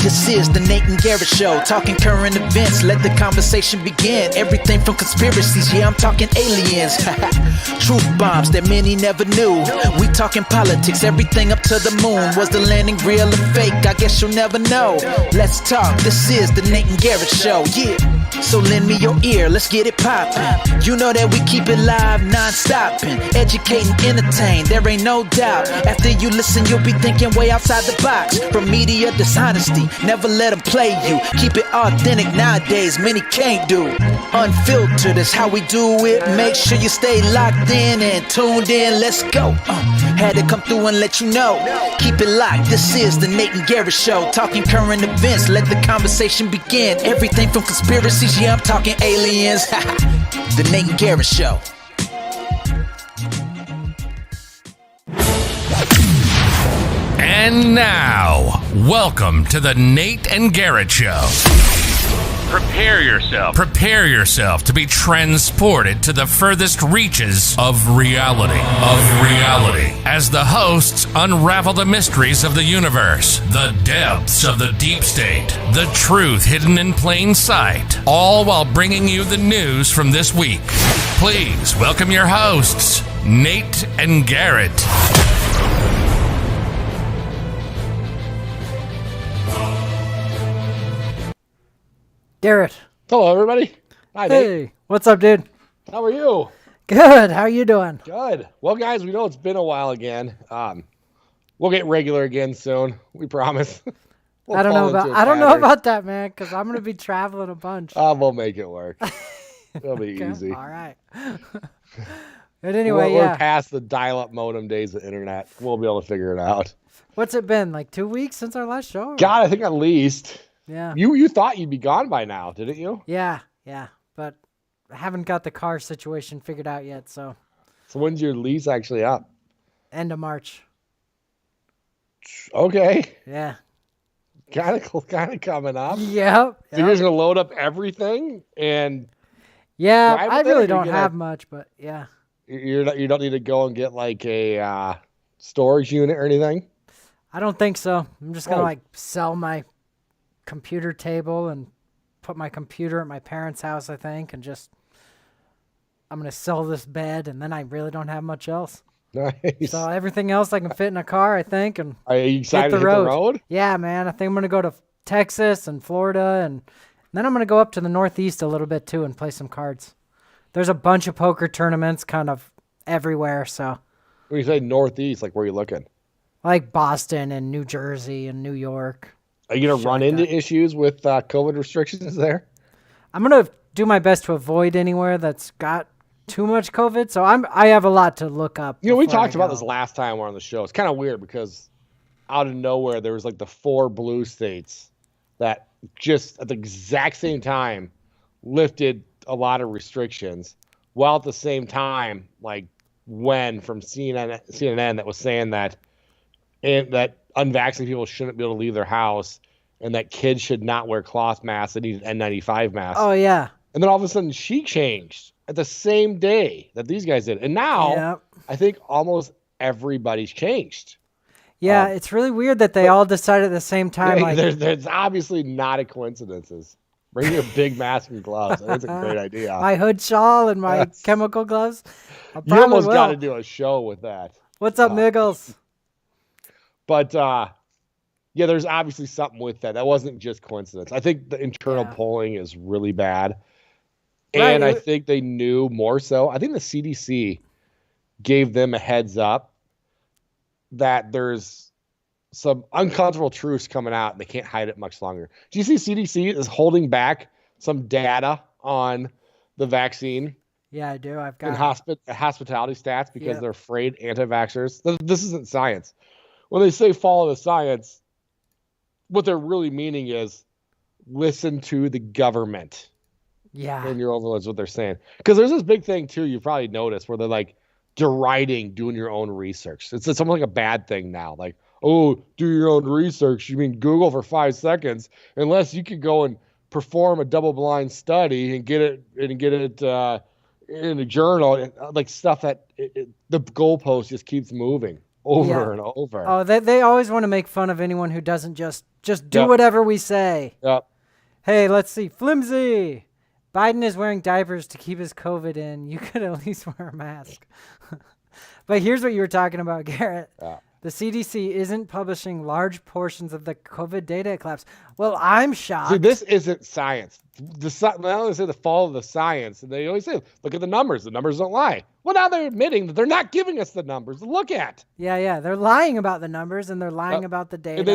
This is the Nate and Garrett Show, talking current events, let the conversation begin. Everything from conspiracies, yeah, I'm talking aliens. Truth bombs that many never knew. We talking politics, everything up to the moon. Was the landing real or fake? I guess you'll never know. Let's talk, this is the Nate and Garrett Show, yeah. So lend me your ear, let's get it poppin'. You know that we keep it live, non-stoppin'. Educating, entertain, there ain't no doubt. After you listen, you'll be thinking way outside the box. From media dishonesty, never let them play you. Keep it authentic nowadays, many can't do. Unfiltered is how we do it. Make sure you stay locked in and tuned in, let's go. Had to come through and let you know. Keep it locked, this is the Nate and Garrett Show. Talking current events, let the conversation begin. Everything from conspiracies, yeah, I'm talking aliens. The Nate and Garrett Show. And now, welcome to the Nate and Garrett Show. Prepare yourself to be transported to the furthest reaches of reality. As the hosts unravel the mysteries of the universe, the depths of the deep state, the truth hidden in plain sight, all while bringing you the news from this week. Please welcome your hosts, Nate and Garrett. Garrett. Hello, everybody. Hi, Nate. Hey, what's up, dude? How are you? Good. How are you doing? Good. Well, guys, we know it's been a while again. We'll get regular again soon. We promise. I don't know about that, man, because I'm gonna be traveling a bunch. We'll make it work. It'll be Okay, easy. all right. But anyway, we're past the dial-up modem days of the internet. We'll be able to figure it out. What's it been, like 2 weeks since our last show? God, I think at least. Yeah. You thought you'd be gone by now, didn't you? Yeah. But I haven't got the car situation figured out yet, so. So when's your lease actually up? End of March. Okay. Yeah. Kind of coming up. Yep. So you're just gonna load up everything and. Yeah, drive I with it, really or don't you're have gonna- much, but yeah. You don't need to go and get like a storage unit or anything? I don't think so. I'm just gonna Oh. like sell my computer table and put my computer at my parents' house, I think, and just I'm gonna sell this bed, and then I really don't have much else. Nice. So everything else I can fit in a car, I think, and Are you excited hit to hit the road? Yeah, man. I think I'm gonna go to Texas and Florida, and then I'm gonna go up to the Northeast a little bit too and play some cards. There's a bunch of poker tournaments kind of everywhere, so When you say Northeast, like where are you looking? like Boston and New Jersey and New York. Are you going to Shit run like into that. issues with COVID restrictions there? I'm gonna do my best to avoid anywhere that's got too much COVID. So I have a lot to look up. You know, we before I talked about go. this last time we're on the show. It's kind of weird because out of nowhere, there was like the 4 blue states that just at the exact same time lifted a lot of restrictions, while at the same time, like from CNN that was saying that unvaccinated people shouldn't be able to leave their house and that kids should not wear cloth masks. They need an N95 mask. Oh yeah. And then all of a sudden she changed at the same day that these guys did. And now Yep. I think almost everybody's changed. Yeah, it's really weird that they all decided at the same time. Yeah, Like, there's obviously not a coincidences. Bring your big mask and gloves. That's a great idea. my hood shawl and my Yes. chemical gloves. I You probably almost got to will. do a show with that. What's up, Miggles? But yeah, there's obviously something with that. That wasn't just coincidence. I think the internal polling is really bad. And I think they knew more so. I think the CDC gave them a heads up that there's some uncomfortable truths coming out and they can't hide it much longer. Do you see CDC is holding back some data on the vaccine Yeah, I do. I've and got. hospitality stats because Yep. they're afraid anti-vaxxers? This isn't science. When they say follow the science, what they're really meaning is listen to the government. Yeah. And your overloads what they're saying. Because there's this big thing too, you've probably noticed, where they're like deriding doing your own research. It's something like a bad thing now. Like, oh, do your own research. You mean Google for 5 seconds, unless you could go and perform a double-blind study and get it in a journal, like stuff that the goalpost just keeps moving. over and over. Oh, they always want to make fun of anyone who doesn't just do Yep. whatever we say. Yep. Hey, let's see. Flimsy. Biden is wearing diapers to keep his COVID in. You could at least wear a mask. But here's what you were talking about, Garrett. Yeah. The CDC isn't publishing large portions of the COVID data it collapsed. Well, I'm shocked. See, this isn't science. They always say the fall of the science, and they always say, look at the numbers. The numbers don't lie. Well, now they're admitting that they're not giving us the numbers to look at. Yeah. They're lying about the numbers, and they're lying about the data. And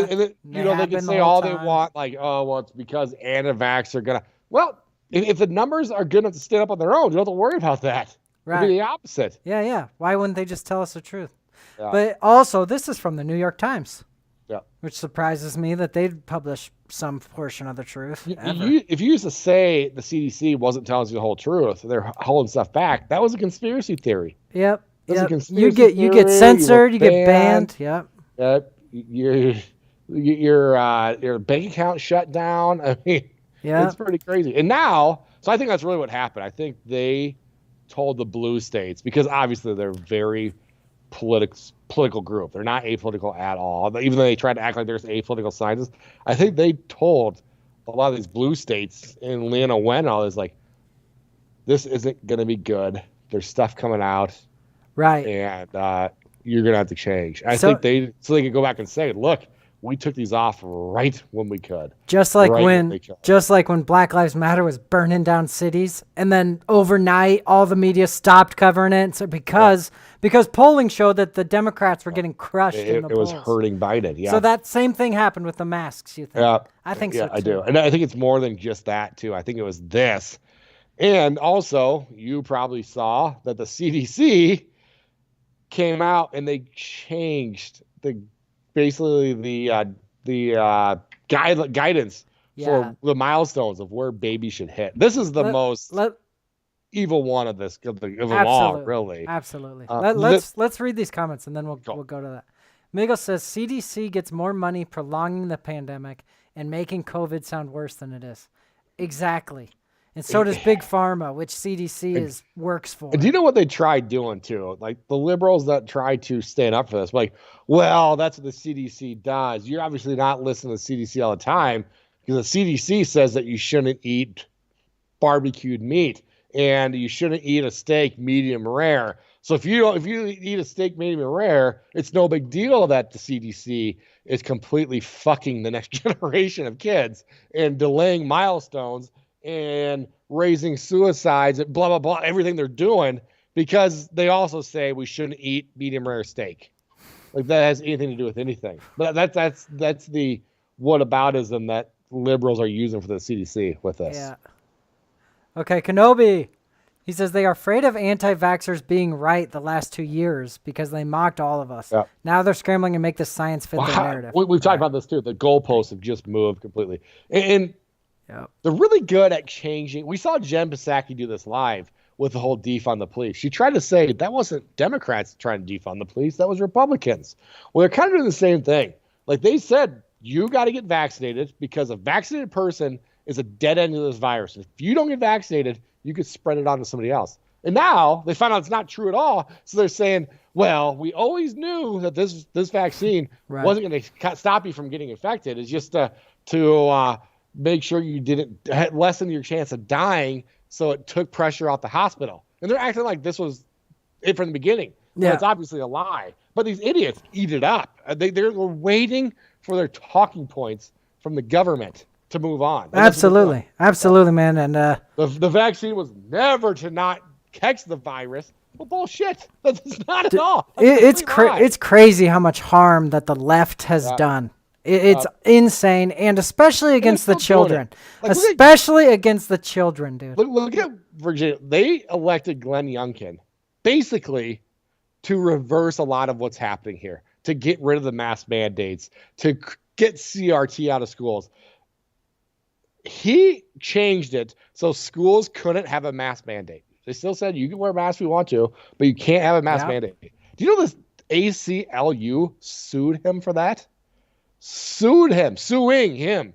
then they can say all they want, like, oh, well, it's because anti-vax are going to. Well, if the numbers are going to stand up on their own, you don't have to worry about that. Right. It'll be the opposite. Yeah. Why wouldn't they just tell us the truth? Yeah. But also, this is from the New York Times. Yeah. Which surprises me that they'd publish some portion of the truth. If you used to say the CDC wasn't telling you the whole truth, they're holding stuff back, that was a conspiracy theory. Yep. You get censored, you get banned. Yep. Your bank account shut down. I mean, it's pretty crazy. And now, so I think that's really what happened. I think they told the blue states, because obviously they're very political group. They're not apolitical at all. Even though they try to act like there's apolitical scientists, I think they told a lot of these blue states, and Leona Wen is like, this isn't going to be good. There's stuff coming out. Right. And you're going to have to change. I think they can go back and say, look, we took these off right when we could. Just like when Black Lives Matter was burning down cities, and then overnight all the media stopped covering it. So because polling showed that the Democrats were getting crushed in the polls. It was hurting Biden. Yeah. So that same thing happened with the masks, you think? Yeah. I think so too. I do. And I think it's more than just that too. I think it was this. And also, you probably saw that the CDC came out and they changed the guidance for the milestones of where babies should hit. This is the most evil one of them all, really. Absolutely. Let's read these comments and then we'll go to that. Miguel says CDC gets more money prolonging the pandemic and making COVID sound worse than it is. Exactly. And so does Big Pharma, which CDC works for. Do you know what they tried doing too? Like the liberals that tried to stand up for this, like, well, that's what the CDC does. You're obviously not listening to the CDC all the time, because the CDC says that you shouldn't eat barbecued meat and you shouldn't eat a steak medium rare. So if you eat a steak medium rare, it's no big deal that the CDC is completely fucking the next generation of kids and delaying milestones and raising suicides and blah, blah, blah, everything they're doing, because they also say we shouldn't eat medium rare steak. Like that has anything to do with anything. But that's the whataboutism that liberals are using for the CDC with this. Yeah. Okay, Kenobi. He says they are afraid of anti-vaxxers being right the last 2 years because they mocked all of us. Yep. Now they're scrambling to make the science fit their narrative. We've talked about this too. The goalposts have just moved completely. And yep. They're really good at changing. We saw Jen Psaki do this live with the whole defund the police. She tried to say that wasn't Democrats trying to defund the police. That was Republicans. Well, they're kind of doing the same thing. Like they said, you got to get vaccinated because a vaccinated person is a dead end of this virus. If you don't get vaccinated, you could spread it on to somebody else. And now they found out it's not true at all. So they're saying, well, we always knew that this vaccine wasn't going to stop you from getting infected. It's just to make sure you didn't lessen your chance of dying, so it took pressure off the hospital. And they're acting like this was it from the beginning. Yeah. Well, it's obviously a lie. But these idiots eat it up. They're waiting for their talking points from the government to move on. Absolutely. Absolutely, man. And the vaccine was never to not catch the virus. Well, bullshit. That's not at all. It's crazy how much harm that the left has done. It's insane, and especially against the children. Against the children, dude. Look at Virginia. They elected Glenn Youngkin basically to reverse a lot of what's happening here, to get rid of the mask mandates, to get CRT out of schools. He changed it so schools couldn't have a mask mandate. They still said you can wear a mask if you want to, but you can't have a mask mandate. Do you know this ACLU sued him for that? Suing him.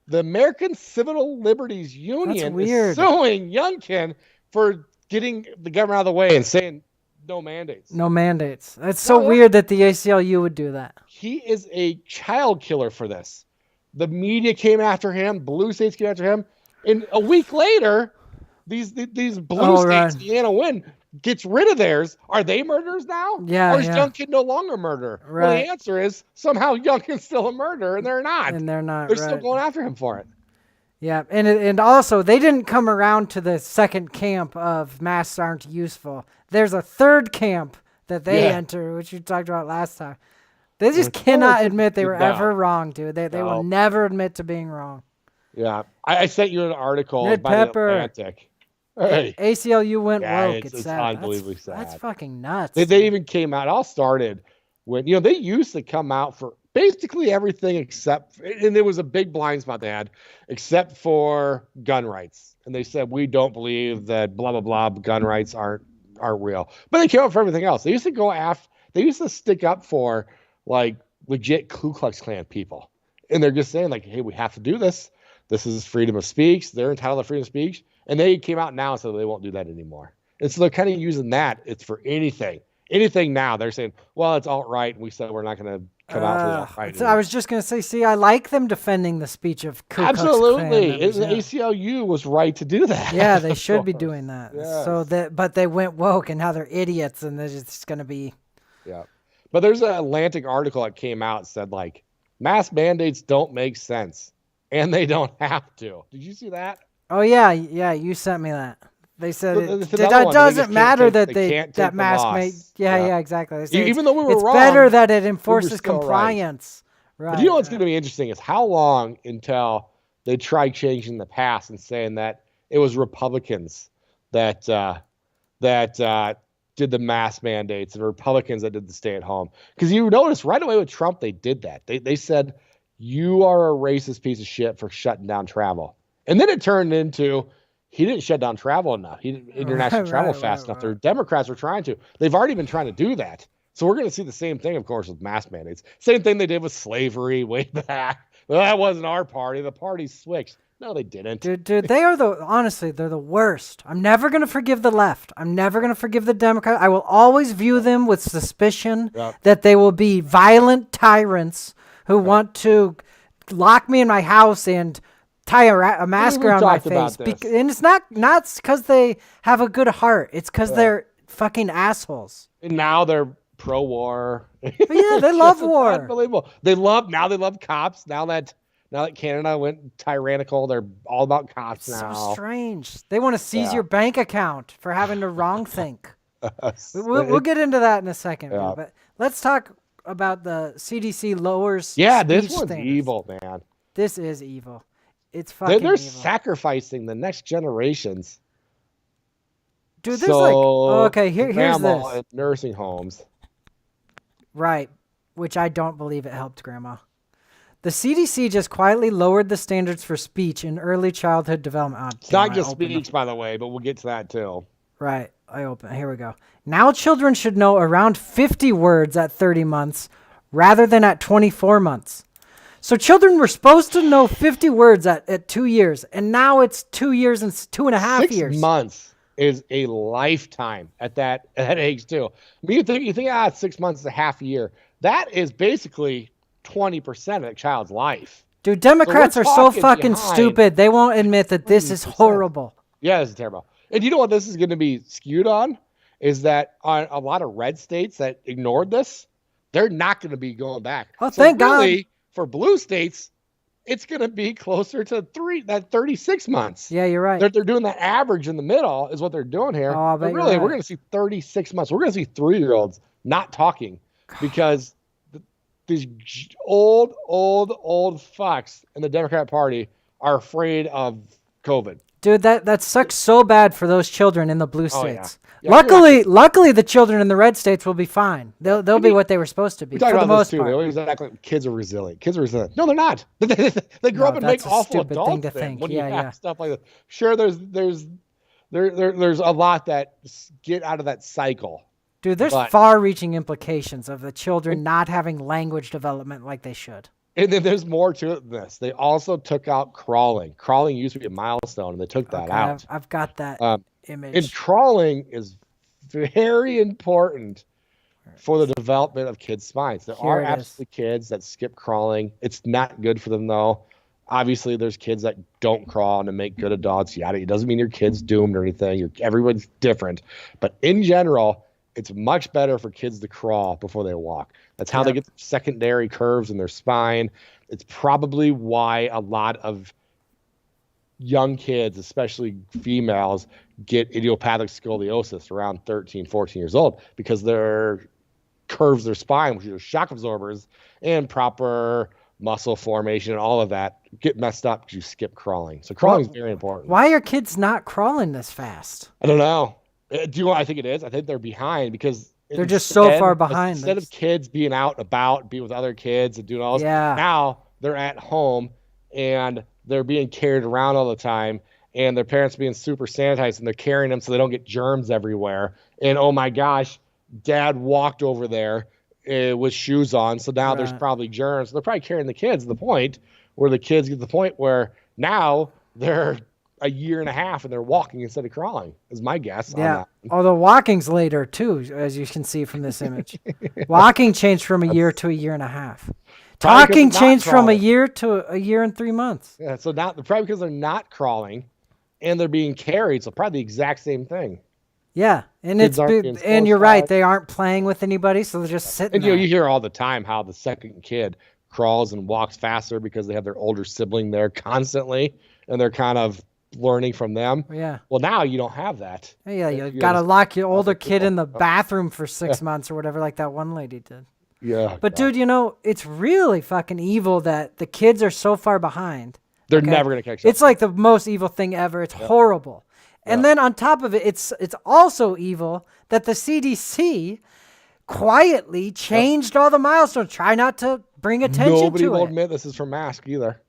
The American Civil Liberties Union is suing Youngkin for getting the government out of the way and saying no mandates. No mandates. That's so weird that the ACLU would do that. He is a child killer for this. The media came after him. Blue states came after him. And a week later, these blue states, Indiana win, gets rid of theirs. Are they murderers now? Yeah. Or is Youngkin no longer a murderer? Right. Well, the answer is somehow Youngkin's still a murderer, and they're not. They're still going after him for it. Yeah, and also they didn't come around to the second camp of masks aren't useful. There's a third camp that they enter, which you talked about last time. They just cannot admit they were ever wrong, dude. They will never admit to being wrong. Yeah, I sent you an article by the Atlantic. Hey. ACLU went woke. It's unbelievably sad. That's fucking nuts. They even came out. It all started when they used to come out for basically everything except, and it was a big blind spot they had, except for gun rights. And they said, we don't believe that blah blah blah gun rights aren't real. But they came out for everything else. They used to go after. They used to stick up for like legit Ku Klux Klan people, and they're just saying like, hey, we have to do this. This is freedom of speech. They're entitled to freedom of speech. And they came out now and said they won't do that anymore. And so they're kind of using that. It's for anything. Anything now. They're saying, well, it's alt-right. And we said we're not going to come out for the alt-right. I was just going to say, see, I like them defending the speech of Ku Klux Klan. Absolutely. The ACLU was right to do that. Yeah, they should be doing that. Yes. But they went woke and now they're idiots and they're just going to be. Yeah. But there's an Atlantic article that came out that said like mask mandates don't make sense. And they don't have to. Did you see that? Oh yeah, you sent me that. They said it doesn't matter that that mask made. Yeah, exactly. Even though we were wrong, it's better that it enforces compliance. Right. But you know what's going to be interesting is how long until they try changing the past and saying that it was Republicans that did the mask mandates and Republicans that did the stay at home. Because you notice right away with Trump they did that. They said, you are a racist piece of shit for shutting down travel. And then it turned into he didn't shut down travel enough. He didn't international travel fast enough. The Democrats were trying to. They've already been trying to do that. So we're going to see the same thing, of course, with mask mandates. Same thing they did with slavery way back. Well, that wasn't our party. The party switched. No, they didn't. Dude, they are honestly, they're the worst. I'm never going to forgive the left. I'm never going to forgive the Democrats. I will always view them with suspicion that they will be violent tyrants who want to lock me in my house and tie a mask around my face. And it's not because they have a good heart. It's because they're fucking assholes. And now they're pro-war. Yeah, they love war. Unbelievable. They love cops. Now that Canada went tyrannical, they're all about cops now. So strange. They want to seize your bank account for having to wrong think. We'll get into that in a second. Yeah. But let's talk about the CDC lowers. Yeah, this one's standards. evil, man. This is evil. It's fucking They're evil. Sacrificing the next generations. Dude, there's here's this. At nursing homes. Right, which I don't believe it helped Grandma. The CDC just quietly lowered the standards for speech in early childhood development. It's not just speech, by the way, but we'll get to that too. Right. Here we go. Now children should know around 50 words at 30 months rather than at 24 months. So children were supposed to know 50 words at 2 years, and now it's 2 years and 2.5 years. 6 months is a lifetime at that age too. I mean, you think 6 months is a half a year. That is basically 20% of a child's life. Dude, Democrats are so fucking stupid. They won't admit that this is horrible. Yeah, this is terrible. And you know what this is going to be skewed on? Is that on a lot of red states that ignored this, they're not going to be going back. Oh, thank God. For blue states, it's going to be closer to 36 months. Yeah, you're right. They're doing that average in the middle is what they're doing here. Oh, but really, we're going to see 36 months. We're going to see 3-year-olds not talking because these old fucks in the Democrat Party are afraid of COVID. Dude, that sucks so bad for those children in the blue states. Yeah, luckily, the children in the red states will be fine. They'll be what they were supposed to be for the most part. They always act like kids are resilient. Kids are resilient. No, they're not. They grow up and make awful adults. When you have stuff like that. Sure, there's a lot that get out of that cycle. Dude, there's far-reaching implications of the children not having language development like they should. And then there's more to it than this. They also took out crawling. Crawling used to be a milestone, and they took that out. I've got that image. And crawling is very important for the development of kids' spines. There Here are it absolutely kids that skip crawling. It's not good for them, though. Obviously, there's kids that don't crawl and make good adults. Yada. It doesn't mean your kid's doomed or anything. Everyone's different. But in general, it's much better for kids to crawl before they walk. That's how they get secondary curves in their spine. It's probably why a lot of young kids, especially females, get idiopathic scoliosis around 13, 14 years old, because their curves their spine, which are shock absorbers and proper muscle formation and all of that, get messed up because you skip crawling. So crawling is very important. Why are kids not crawling this fast? I don't know. Do you know what I think it is? I think they're behind because they're just so far behind. Instead of kids being out about, being with other kids and doing all this, now they're at home and they're being carried around all the time, and their parents being super sanitized, and they're carrying them so they don't get germs everywhere. And oh my gosh, dad walked over there with shoes on, so now there's probably germs. They're probably carrying the kids to the point where the kids get to the point where now they're a year and a half and they're walking instead of crawling, is my guess. Yeah. Although walking's later too, as you can see from this image. Walking changed from a year to a year and a half. Talking changed from a year to a year and 3 months. Yeah, so now probably because they're not crawling and they're being carried, so probably the exact same thing. Yeah, and and you're right, they aren't playing with anybody, so they're just sitting there. And you hear all the time how the second kid crawls and walks faster because they have their older sibling there constantly, and they're kind of learning from them. Yeah. Well, now you don't have that. Yeah, you got to lock your older kid in the bathroom for 6 months or whatever, like that one lady did. Yeah. But dude, it's really fucking evil that the kids are so far behind. They're never going to catch up. It's like the most evil thing ever. It's horrible. And then on top of it, it's also evil that the CDC quietly changed all the milestones. Try not to bring attention to it. Nobody will admit this is from mask either.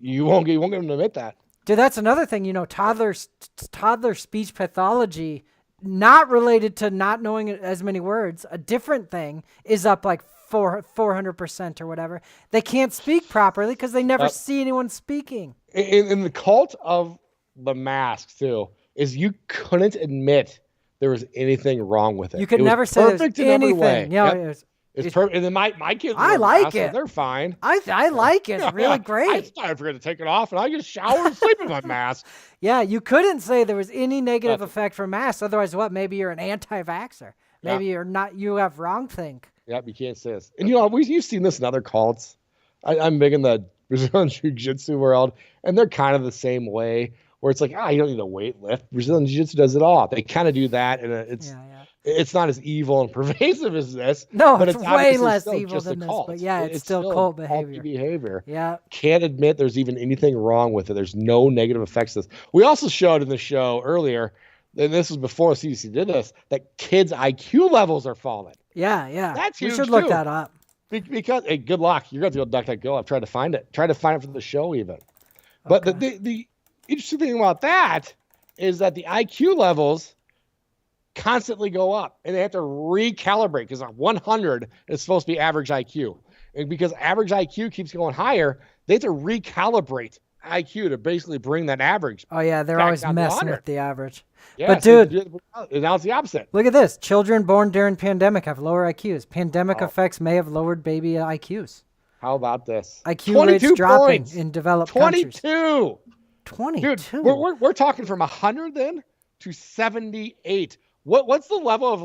You won't get them to admit that. Dude, that's another thing. toddler speech pathology, not related to not knowing as many words. A different thing is up like 400% or whatever. They can't speak properly because they never see anyone speaking. In the cult of the mask too, is you couldn't admit there was anything wrong with it. You could never say there was anything. Yeah, it's perfect. And then my kids, I like it. They're fine. I like it. It's really great. I forgot to take it off, and I just shower and sleep in my mask. Yeah, you couldn't say there was any negative effect from masks. Otherwise, what? Maybe you're an anti-vaxxer. Maybe you're not. You have wrong think. Yep, you can't say this. And you've seen this in other cults. I'm big in the Brazilian Jiu-Jitsu world, and they're kind of the same way. Where it's like, you don't need a weight lift. Brazilian Jiu-Jitsu does it all. They kind of do that, and it's not as evil and pervasive as this. No, but it's way less evil than this. But it's still cult behavior. Yeah. Can't admit there's even anything wrong with it. There's no negative effects to this. We also showed in the show earlier, and this was before CDC did this, that kids' IQ levels are falling. Yeah. That's huge. You should look that up. Because, hey, good luck. You're going to go DuckDuckGo. I've tried to find it. Tried to find it for the show even. But the interesting thing about that is that the IQ levels constantly go up, and they have to recalibrate because 100 is supposed to be average IQ. And because average IQ keeps going higher, they have to recalibrate IQ to basically bring that average. Oh, yeah, they're always messing with the average. Yeah, but, dude, now it's the opposite. Look at this. Children born during pandemic have lower IQs. Pandemic effects may have lowered baby IQs. How about this? IQ rates dropping in developed 22. countries. 22. Dude, we're talking from 100 then to 78. What's the level of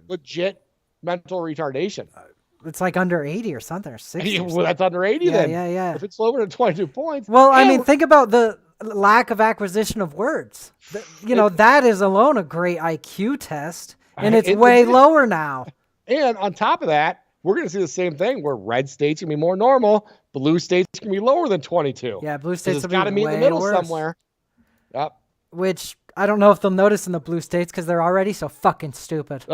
legit mental retardation? It's like under 80 or something, or 60. Well, that's under 80 then. Yeah. If it's lower than 22 points. Well, I mean, think about the lack of acquisition of words. That is alone a great IQ test, and it's way lower now. And on top of that, we're going to see the same thing where red states can be more normal, blue states can be lower than 22. Yeah, blue states will be got to meet in the middle somewhere. Yep. Which I don't know if they'll notice in the blue states because they're already so fucking stupid.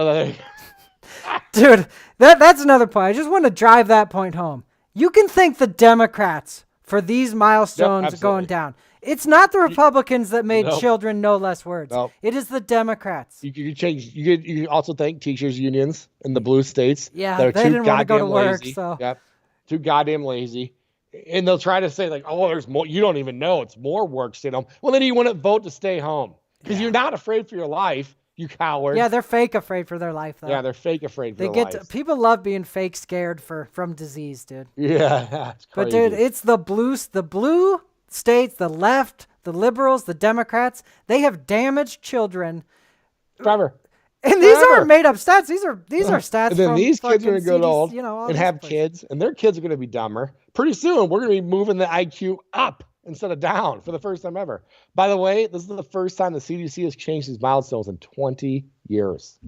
Dude, that's another point. I just want to drive that point home. You can thank the Democrats for these milestones going down. It's not the Republicans that made children know less words. Nope. It is the Democrats. You also thank teachers unions in the blue states. Yeah, they didn't want to go to work. Lazy. So yep, too goddamn lazy. And they'll try to say there's more. You don't even know it's more work staying home. Well, then you wouldn't vote to stay home because you're not afraid for your life. You cowards. Yeah, they're fake afraid for their life, though. Yeah, they're fake afraid for they their get lives. people love being fake scared from disease, dude. Yeah, it's crazy. But dude, it's the blue states, the left, the liberals, the Democrats. They have damaged children. Forever. And these aren't made up stats. These are stats. And then from these kids are going to go CDC, old and have kids, and their kids are going to be dumber. Pretty soon, we're going to be moving the IQ up instead of down for the first time ever. By the way, this is the first time the CDC has changed these milestones in 20 years.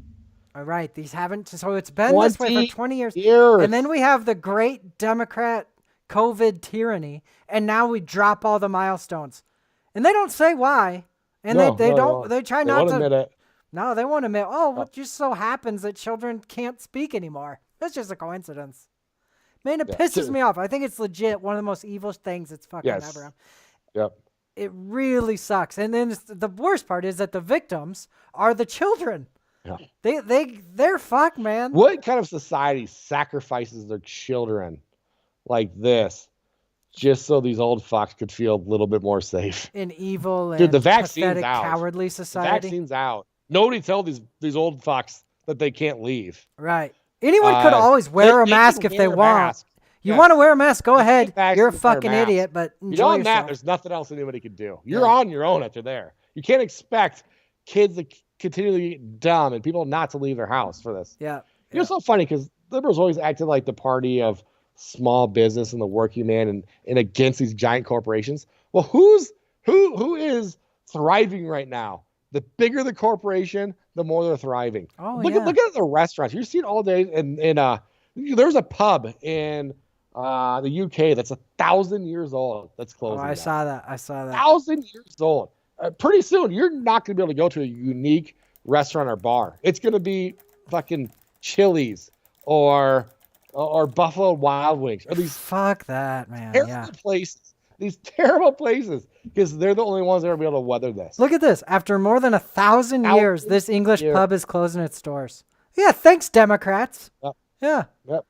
All right, these haven't. So it's been this way for 20 years. And then we have the great Democrat COVID tyranny, and now we drop all the milestones, and they don't say why, and they try not to admit it. No, they won't admit. Oh, it just so happens that children can't speak anymore. That's just a coincidence. Man, it pisses me off. I think it's legit one of the most evil things that's fucking ever. Yep. It really sucks. And then the worst part is that the victims are the children. Yeah. They're fucked, man. What kind of society sacrifices their children like this just so these old fucks could feel a little bit more safe? An evil and dude, the vaccine's pathetic, out. Cowardly society. The vaccine's out. Nobody tell these old fucks that they can't leave. Right. Anyone could always wear a mask if they want. You want to wear a mask, go ahead. You're a fucking idiot, but enjoy yourself. There's nothing else anybody can do. You're on your own after there. You can't expect kids to continually get dumb and people not to leave their house for this. Yeah. It's so funny because liberals always acted like the party of small business and the working man and against these giant corporations. Well, who is thriving right now? The bigger the corporation, the more they're thriving. Oh, look at the restaurants. You see it all day. There's a pub in the UK that's 1,000 years old. That's closing. I saw that. 1,000 years old. Pretty soon, you're not going to be able to go to a unique restaurant or bar. It's going to be fucking Chili's or Buffalo Wild Wings or these fuck that, man. Terrible places. These terrible places, because they're the only ones that are able to weather this. Look at this. After more than 1,000 years, this English pub is closing its doors. Yeah, thanks, Democrats. Yeah.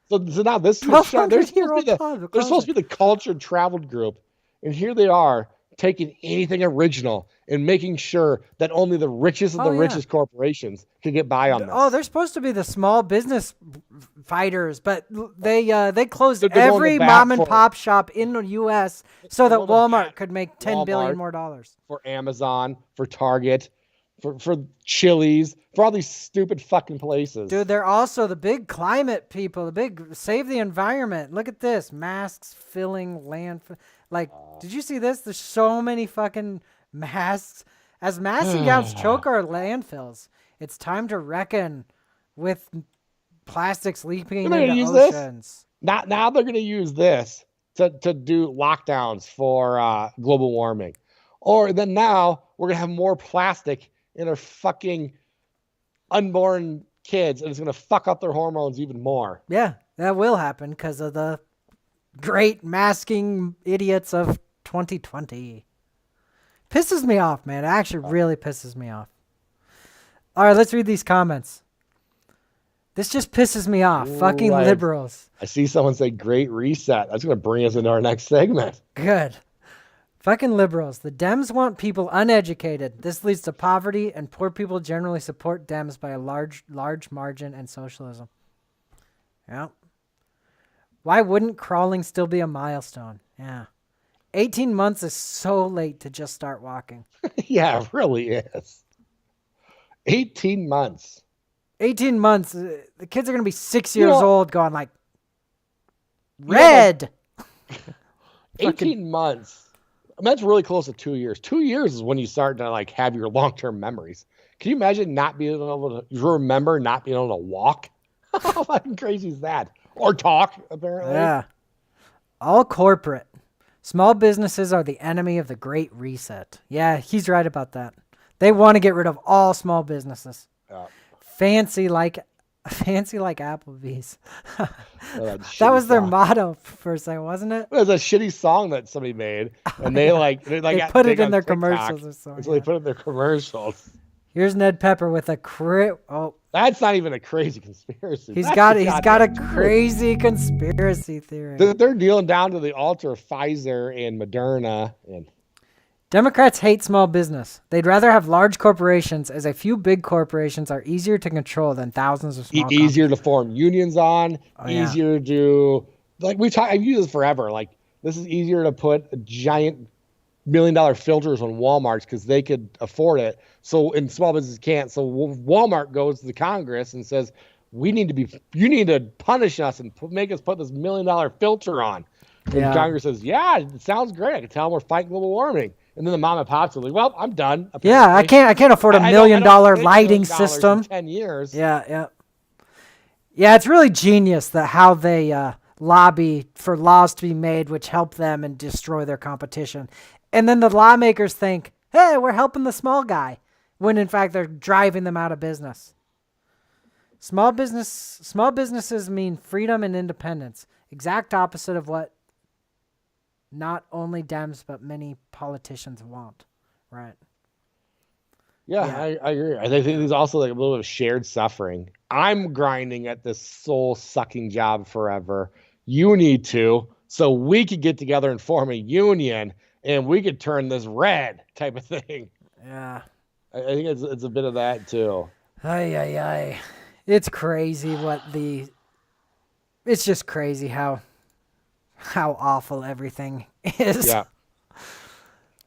So now this is they're supposed to be the cultured, traveled group, and here they are taking anything original and making sure that only the richest of the richest corporations can get by on this. Oh, they're supposed to be the small business fighters, but they closed every mom and pop shop in the U.S. so that Walmart could make $10 billion more dollars. For Amazon, for Target, for Chili's, for all these stupid fucking places. Dude, they're also the big climate people, the big save the environment. Look at this. Masks filling land. Did you see this? There's so many fucking masks. As masking gowns choke our landfills, it's time to reckon with plastics leaking into oceans. Now they're going to use this to do lockdowns for global warming. Or then now we're going to have more plastic in our fucking unborn kids, and it's going to fuck up their hormones even more. Yeah, that will happen because of the great masking idiots of 2020. Pisses me off, man. It actually really pisses me off. All right, let's read these comments. This just pisses me off. Fucking liberals. I see someone say great reset. That's going to bring us into our next segment. Good. Fucking liberals. The Dems want people uneducated. This leads to poverty, and poor people generally support Dems by a large margin and socialism. Yeah. Why wouldn't crawling still be a milestone? Yeah. 18 months is so late to just start walking. Yeah, it really is. 18 months. 18 months. The kids are going to be 6 years old going like, red. 18 months. I mean, that's really close to 2 years. 2 years is when you start to have your long-term memories. Can you imagine not being able to remember not being able to walk? How fucking crazy is that? Or talk, apparently. Yeah. All corporate. Small businesses are the enemy of the Great Reset. Yeah, he's right about that. They want to get rid of all small businesses. Fancy like Applebee's. That was their motto for a second, wasn't it? It was a shitty song that somebody made, and they put it in their commercials or something. So they put it in their commercials. Here's Ned Pepper with a that's not even a crazy conspiracy. He's got a crazy conspiracy theory. They're dealing down to the altar of Pfizer and Moderna and Democrats hate small business. They'd rather have large corporations, as a few big corporations are easier to control than thousands of small Easier to form unions on, easier to, like I've used this forever. Like, this is easier to put giant $1 million filters on Walmarts because they could afford it. So, and small businesses can't. So Walmart goes to the Congress and says, you need to punish us and make us put this $1 million filter on. And Congress says, yeah, it sounds great. I can tell them we're fighting global warming. And then the mom and pops are like, well, I'm done. Apparently. Yeah, I can't afford $1 million lighting system. 10 years. Yeah. It's really genius that how they lobby for laws to be made which help them and destroy their competition. And then the lawmakers think, hey, we're helping the small guy, when in fact they're driving them out of business. Small businesses mean freedom and independence. Exact opposite of what not only Dems, but many politicians want. Right. Yeah. I agree. I think there's also like a little bit of shared suffering. I'm grinding at this soul-sucking job forever. You need to, so we could get together and form a union, and we could turn this red type of thing. Yeah. I think it's a bit of that too. Ay. It's crazy it's just crazy how awful everything is. Yeah.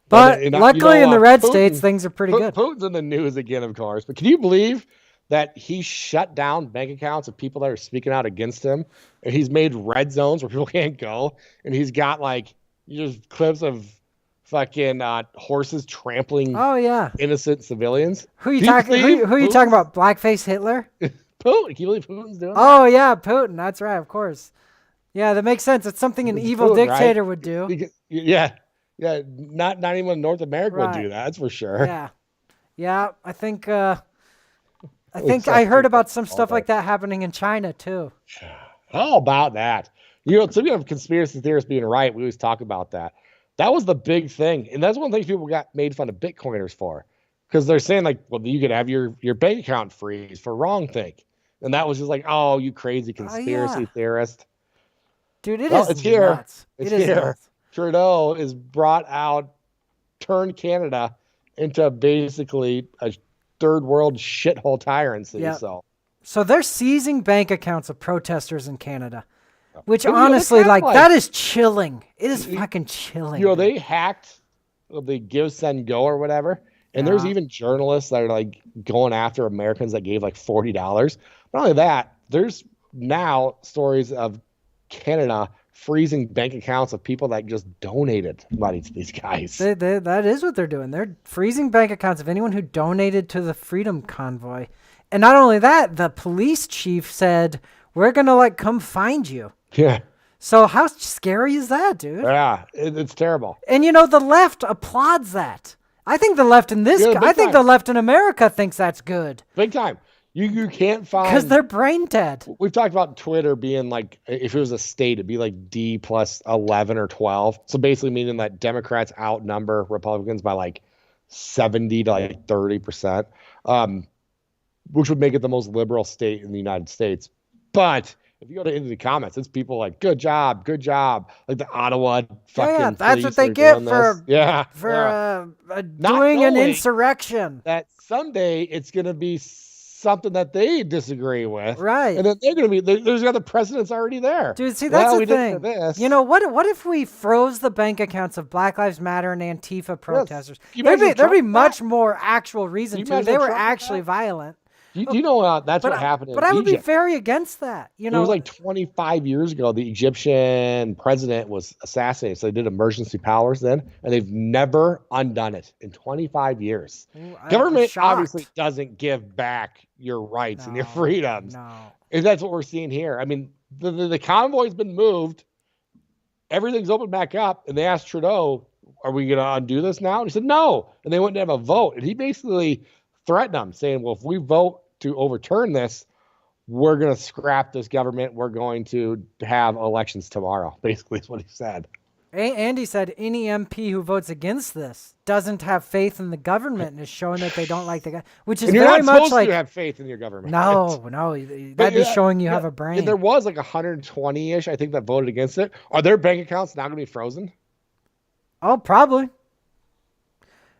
But luckily in the red states, things are pretty good. Putin's in the news again, of course. But can you believe that he shut down bank accounts of people that are speaking out against him? And he's made red zones where people can't go. And he's got like just clips of fucking horses trampling innocent civilians. Who are you talking about? Blackface Hitler? Putin. Can you believe Putin's doing that? Oh, yeah, Putin. That's right, of course. Yeah, that makes sense. It's something an evil dictator would do. Yeah. Not anyone in North America would do that. That's for sure. Yeah. I think I heard about some stuff like that happening in China too. How about that? Speaking of conspiracy theorists being right, we always talk about that. That was the big thing, and that's one of the things people got made fun of Bitcoiners for, because they're saying like, well, you could have your bank account freeze for wrong thing, and that was just like, oh, you crazy conspiracy theorist. Dude, it's here. Nuts. It's here. Nuts. Trudeau is turned Canada into basically a third world shithole tyranny. Yep. So they're seizing bank accounts of protesters in Canada, which honestly, that is chilling. It is fucking chilling. They hacked the Give, Send, Go or whatever. And there's even journalists that are like going after Americans that gave like $40. Not only that, there's now stories of Canada freezing bank accounts of people that just donated money to these guys. That is what they're doing. They're freezing bank accounts of anyone who donated to the Freedom Convoy. And not only that, the police chief said, we're going to come find you. Yeah. So how scary is that, dude? Yeah, it's terrible. And the left applauds that. I think the left in the left in America thinks that's good. Big time. You can't find, because they're brain dead. We've talked about Twitter being like, if it was a state, it'd be like D plus 11 or 12. So basically meaning that Democrats outnumber Republicans by like 70 to like 30%, which would make it the most liberal state in the United States. But if you go into the comments, it's people like, good job. Like the Ottawa fucking that's what they get for doing an insurrection. That someday it's going to be something that they disagree with. Right. And then they're going to be, there's other precedents already there. Dude, see, that's the thing. What if we froze the bank accounts of Black Lives Matter and Antifa protesters? Yes. There'd be much more actual reason to. They were actually violent. That's what happened in But I would be very against that. It was like 25 years ago, the Egyptian president was assassinated. So they did emergency powers then, and they've never undone it in 25 years. Government obviously doesn't give back your rights and your freedoms. No. And that's what we're seeing here. I mean, the convoy's been moved. Everything's opened back up. And they asked Trudeau, are we going to undo this now? And he said, no. And they went to have a vote. And he basically threatened them, saying, well, if we vote to overturn this, we're going to scrap this government. We're going to have elections tomorrow, basically is what he said. Andy said any MP who votes against this doesn't have faith in the government and is showing that they don't like the guy, which is very much like, you have faith in your government. No, that'd be showing you have a brain. There was like 120-ish, I think, that voted against it. Are their bank accounts now going to be frozen? Oh, probably.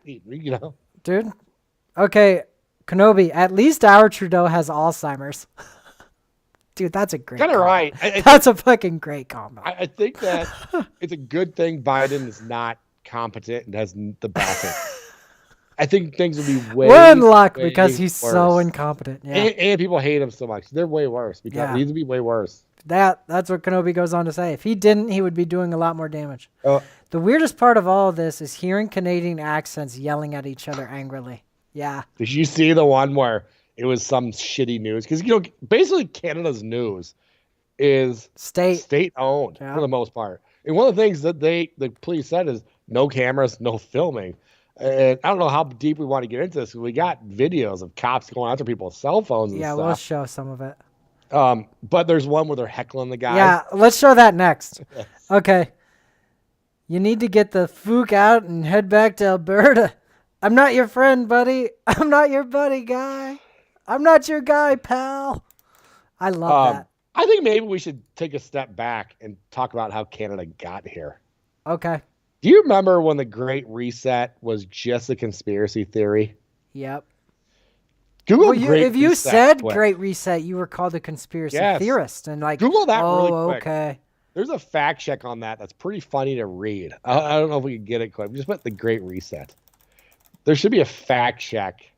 You know, dude. Okay, Kenobi. At least our Trudeau has Alzheimer's. Dude, that's a great. Kind of right. That's a fucking great comment. I think that it's a good thing Biden is not competent and has the backing. I think things will be we're in luck because he's so incompetent. Yeah. And people hate him so much. They're way worse because he needs to be way worse. That's what Kenobi goes on to say. If he didn't, he would be doing a lot more damage. The weirdest part of all of this is hearing Canadian accents yelling at each other angrily. Yeah. Did you see the one where it was some shitty news? Because, you know, basically Canada's news is state owned for the most part. And one of the things that the police said is no cameras, no filming. And I don't know how deep we want to get into this. We got videos of cops going after people's cell phones and stuff. Yeah, we'll show some of it. But there's one where they're heckling the guy. Yeah, let's show that next. Okay. You need to get the fook out and head back to Alberta. I'm not your friend, buddy. I'm not your buddy, guy. I'm not your guy, pal. I love that. I think maybe we should take a step back and talk about how Canada got here. Okay. Do you remember when the Great Reset was just a conspiracy theory? Yep. Google if you said Great Reset, you were called a conspiracy theorist. And like, Google that really quick. Okay. There's a fact check on that that's pretty funny to read. I don't know if we can get it quick. Just put the Great Reset. There should be a fact check.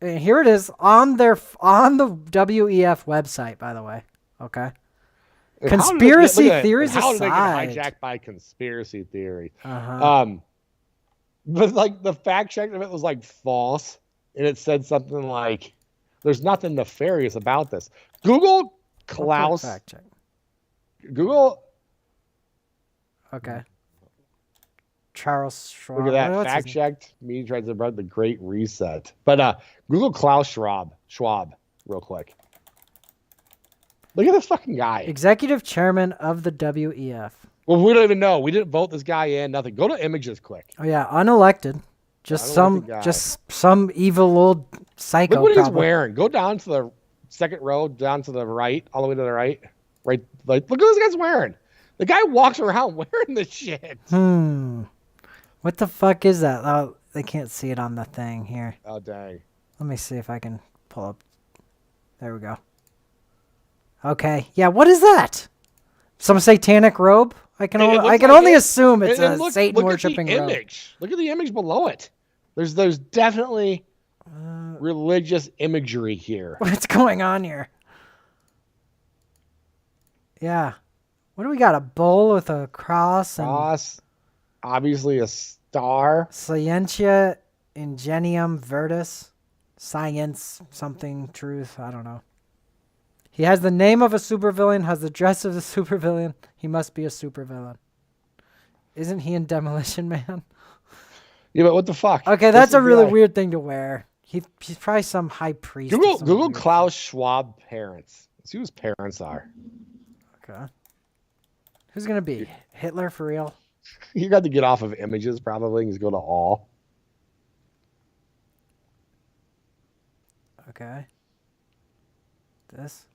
And here it is on the WEF website, by the way. Okay. And conspiracy theories how aside. How did they get hijacked by conspiracy theory? But like the fact check of it was like false, and it said something like, "There's nothing nefarious about this." Google Klaus. Fact check. Google. Okay. Charles Schwab. Look at that. Fact checked. Me tries to about the Great Reset. But Google Klaus Schwab real quick. Look at this fucking guy. Executive chairman of the WEF. Well, we don't even know. We didn't vote this guy in. Nothing. Go to images quick. Oh yeah, unelected. Just some evil old psycho. Look what he's wearing. Go down to the second row, down to the right, all the way to the right. Right. Like, look what this guy's wearing. The guy walks around wearing this shit. What the fuck is that? Oh, they can't see it on the thing here. Oh dang. Let me see if I can pull up. There we go. Okay. Yeah, what is that? Some satanic robe? I can only assume it's a Satan worshipping robe. Look at the image below it. There's definitely religious imagery here. What's going on here? Yeah. What do we got? A bowl with a cross and obviously a star. Scientia Ingenium Virtus. Science something truth. I don't know. He has the name of a supervillain, has the dress of the supervillain. He must be a supervillain. Isn't he in Demolition Man? Yeah, but what the fuck? Okay, that's a really weird thing to wear. He's probably some high priest. Google Klaus Schwab parents. Let's see who his parents are. Okay. Who's going to be? Hitler for real? You got to get off of images probably and just go to all. Okay. This?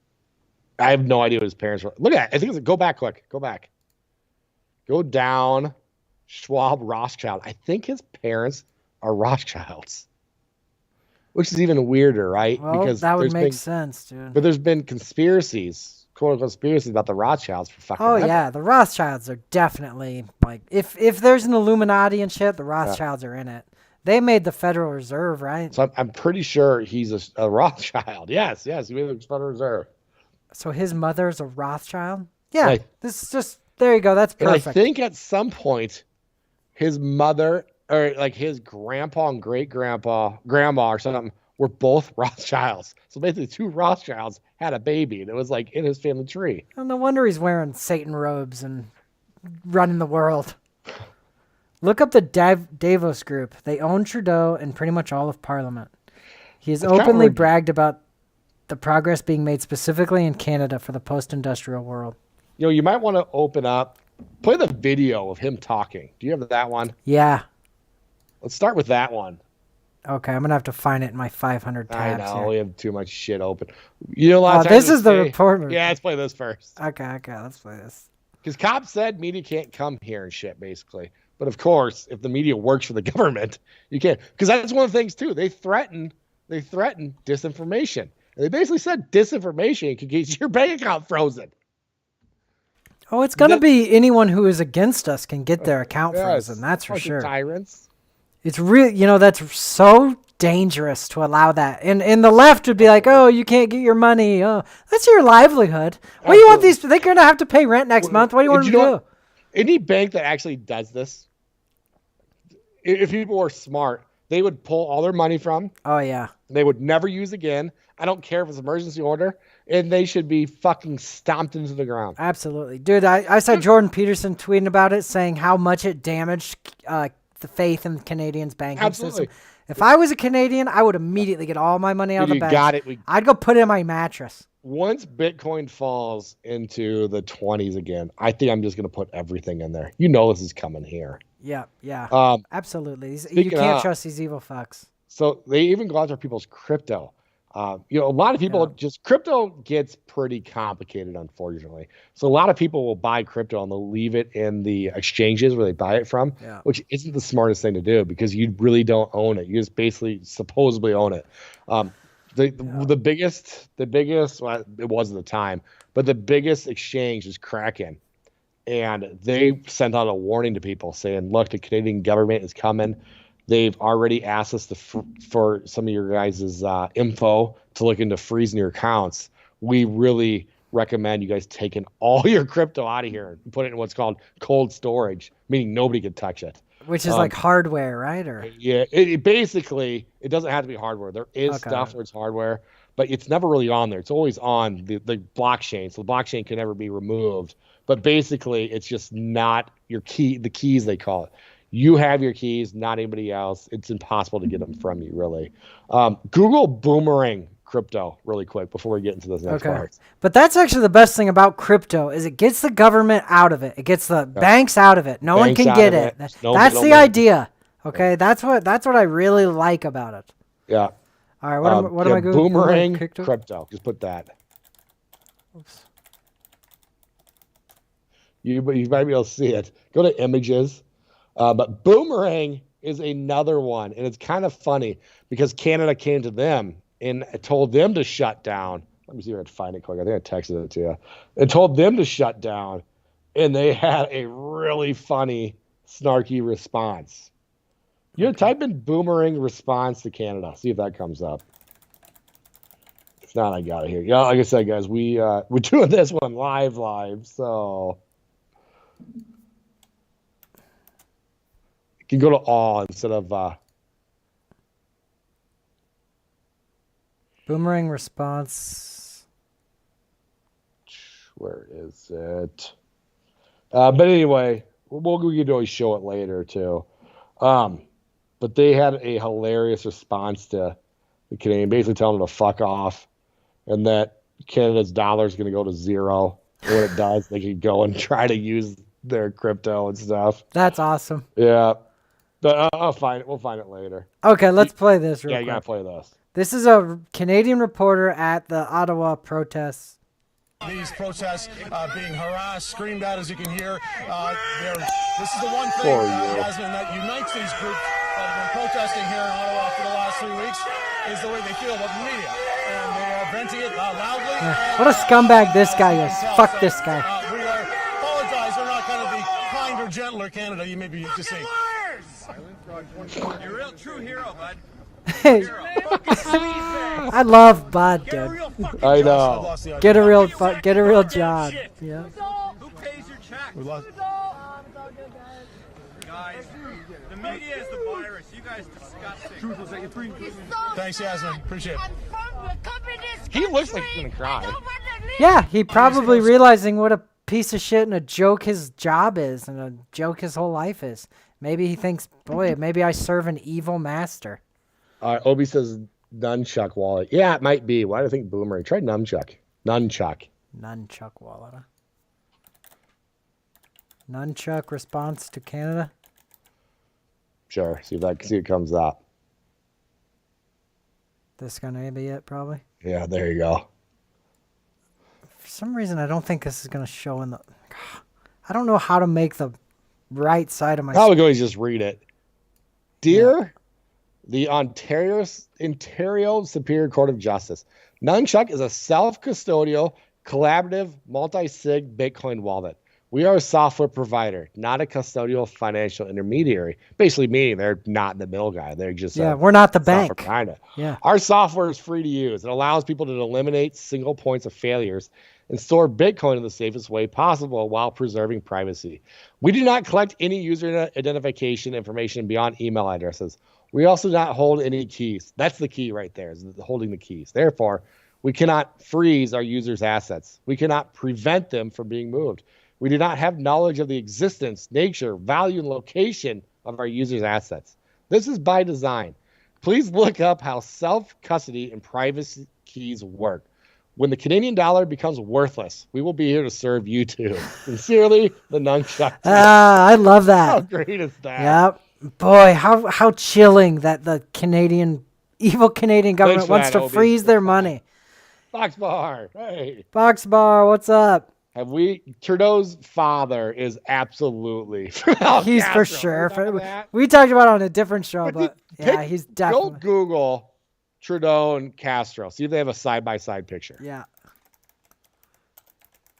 I have no idea what his parents were. Look at it. I think it's go back quick. Go back. Go down. Schwab Rothschild. I think his parents are Rothschilds. Which is even weirder, right? Well, because that would make sense, dude. But there's been conspiracies, quote-unquote conspiracies about the Rothschilds for fucking ever. Yeah, the Rothschilds are definitely, like, if there's an Illuminati and shit, the Rothschilds are in it. They made the Federal Reserve, right? So I'm pretty sure he's a Rothschild. Yes, he made the Federal Reserve. So his mother's a Rothschild? Yeah, this is just, there you go, that's perfect. And I think at some point, his mother, or like his grandpa and great-grandpa, grandma or something, were both Rothschilds. So basically two Rothschilds had a baby, and it was like in his family tree. Well, no wonder he's wearing Satan robes and running the world. Look up the Davos Group. They own Trudeau and pretty much all of Parliament. He has openly bragged about the progress being made specifically in Canada for the post-industrial world. You know, you might want to open up, play the video of him talking. Do you have that one? Yeah. Let's start with that one. Okay, I'm going to have to find it in my 500 tabs. I know, here. We have too much shit open. You know, this is the report. Yeah, let's play this first. Okay, let's play this. Because cops said media can't come here and shit, basically. But of course, if the media works for the government, you can't. Because that's one of the things too. They threaten disinformation. And they basically said disinformation could get your bank account frozen. Oh, it's gonna be anyone who is against us can get their account frozen. That's for sure. Tyrants. It's real. That's so dangerous to allow that. And the left would be like, oh, you can't get your money. Oh, that's your livelihood. What do you want these? They're gonna have to pay rent next month. What do you want them to do? Any bank that actually does this, if people were smart, they would pull all their money from. Oh yeah. They would never use again. I don't care if it's emergency order, and they should be fucking stomped into the ground. Absolutely, dude. I saw Jordan Peterson tweeting about it, saying how much it damaged the faith in the Canadians' banking system. If I was a Canadian, I would immediately get all my money out of the bank. Got it. I'd go put it in my mattress. Once Bitcoin falls into the 20s again, I think I'm just going to put everything in there. This is coming here. Yeah. Absolutely. You can't trust these evil fucks. So they even go after people's crypto. A lot of people crypto gets pretty complicated, unfortunately. So a lot of people will buy crypto and they'll leave it in the exchanges where they buy it from, which isn't the smartest thing to do because you really don't own it. You just basically supposedly own it. The biggest, well, it was at the time, but the biggest exchange is Kraken. And they sent out a warning to people saying, look, the Canadian government is coming. They've already asked us for some of your guys' info to look into freezing your accounts. We really recommend you guys taking all your crypto out of here and put it in what's called cold storage, meaning nobody can touch it. Which is like hardware, right? Or yeah, it basically, it doesn't have to be hardware. There is stuff where it's hardware, but it's never really on there. It's always on the blockchain, so the blockchain can never be removed. But basically, it's just not your key. The keys, they call it. You have your keys, not anybody else. It's impossible to get them from you, really. Google Boomerang crypto really quick before we get into this next part. But that's actually the best thing about crypto is it gets the government out of it. It gets the banks out of it. No one can get it. That's the idea. Okay, that's what I really like about it. Yeah. All right, what am I Googling? Boomerang crypto. Just put that. Oops. You might be able to see it. Go to images. But Boomerang is another one, and it's kind of funny because Canada came to them and told them to shut down. Let me see if I can find it quick. I think I texted it to you. It told them to shut down, and they had a really funny, snarky response. Type in Boomerang response to Canada. See if that comes up. If not, I got it here. Yeah, like I said, guys, we're doing this one live, so... You can go to all instead of Boomerang response. Where is it? But anyway, we could always show it later too. But they had a hilarious response to the Canadian, basically telling them to fuck off, and that Canada's dollar is going to go to zero. And when it does, they can go and try to use their crypto and stuff. That's awesome. Yeah. But I'll find it. We'll find it later. Okay, let's play this real quick. Yeah, you gotta play this. This is a Canadian reporter at the Ottawa protests. These protests being harassed, screamed at, as you can hear. This is the one thing, Yasmin, that unites these groups that have been protesting here in Ottawa for the last 3 weeks is the way they feel about the media. And they are venting it loudly. What a scumbag this guy is. Fuck this guy. We apologize. We're not kind of the kinder, gentler Canada you may be used to seeing. You're a real true hero, bud. I love Bud, dude. I know. Get a real job. Yeah. Who pays your check? Guys, the media is the virus. You guys disgusting. Thanks, Yasmin. Appreciate it. He looks like he's gonna cry. Yeah, he probably realizing what a piece of shit and a joke his job is and a joke his whole life is. Maybe he thinks, boy, maybe I serve an evil master. Obi says nunchuck wallet. Yeah, it might be. Why do I think Boomerang? Try nunchuck. Nunchuck wallet. Huh? Nunchuck response to Canada. Sure. See it comes up. This gonna be it, probably. Yeah, there you go. For some reason, I don't think this is gonna show in the. I don't know how to make the right side of my. Probably going to just read it. Dear the Ontario Superior Court of Justice, Nunchuck is a self-custodial, collaborative, multi-sig Bitcoin wallet. We are a software provider, not a custodial financial intermediary. Basically meaning they're not the middle guy. They're just we're not the bank. Kind of. Yeah. Our software is free to use. It allows people to eliminate single points of failures and store Bitcoin in the safest way possible while preserving privacy. We do not collect any user identification information beyond email addresses. We also do not hold any keys. That's the key right there, is holding the keys. Therefore, we cannot freeze our users' assets. We cannot prevent them from being moved. We do not have knowledge of the existence, nature, value, and location of our users' assets. This is by design. Please look up how self-custody and privacy keys work. When the Canadian dollar becomes worthless, we will be here to serve you too. Sincerely, the Nunchuck. I love that. How great is that? Yep. Boy, how chilling that the evil Canadian government wants to freeze their money. Boxbar, hey. Boxbar, what's up? Trudeau's father is absolutely he's Castro. For sure. We talked about it on a different show, but he's definitely. Go Google Trudeau and Castro. See if they have a side-by-side picture. Yeah.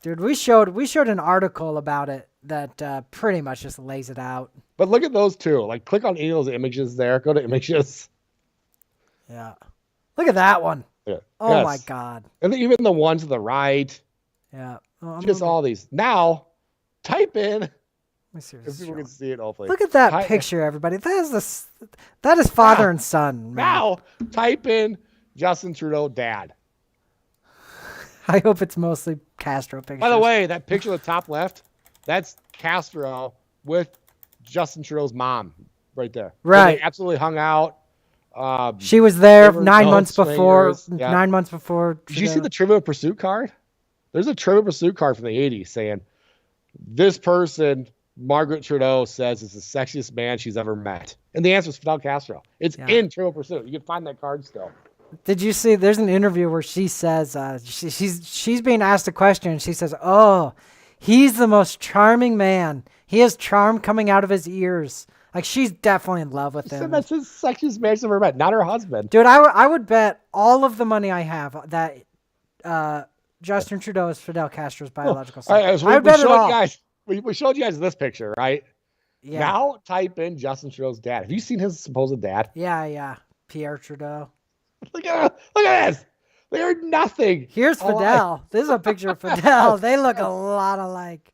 Dude, we showed an article about it that pretty much just lays it out. But look at those two. Like, click on any of those images there. Go to images. Yeah. Look at that one. Yeah. Oh, my God. And even the one to the right. Yeah. All these. Now, type in. Let me see if people can see it, hopefully. Look at that picture, everybody. That is father and son. Man. Now, type in Justin Trudeau dad. I hope it's mostly Castro pictures. By the way, that picture at the top left, that's Castro with Justin Trudeau's mom right there. Right. So they absolutely hung out. She was there 9 months before. Yeah. 9 months before. Did you see the Trivial Pursuit card? There's a Trivial Pursuit card from the 80s saying, this person, Margaret Trudeau, says is the sexiest man she's ever met. And the answer is Fidel Castro. It's in Trivial Pursuit. You can find that card still. Did you see, there's an interview where she says, she's being asked a question, and she says, oh, he's the most charming man. He has charm coming out of his ears. Like, she's definitely in love with him. Said that's his sexiest man she's ever met, not her husband. Dude, I would bet all of the money I have that Justin Trudeau is Fidel Castro's biological son. Right, so I bet it all. We showed you guys this picture, right? Yeah. Now type in Justin Trudeau's dad. Have you seen his supposed dad? Yeah. Pierre Trudeau. Look at this. They're nothing. Here's Fidel. This is a picture of Fidel. They look a lot alike.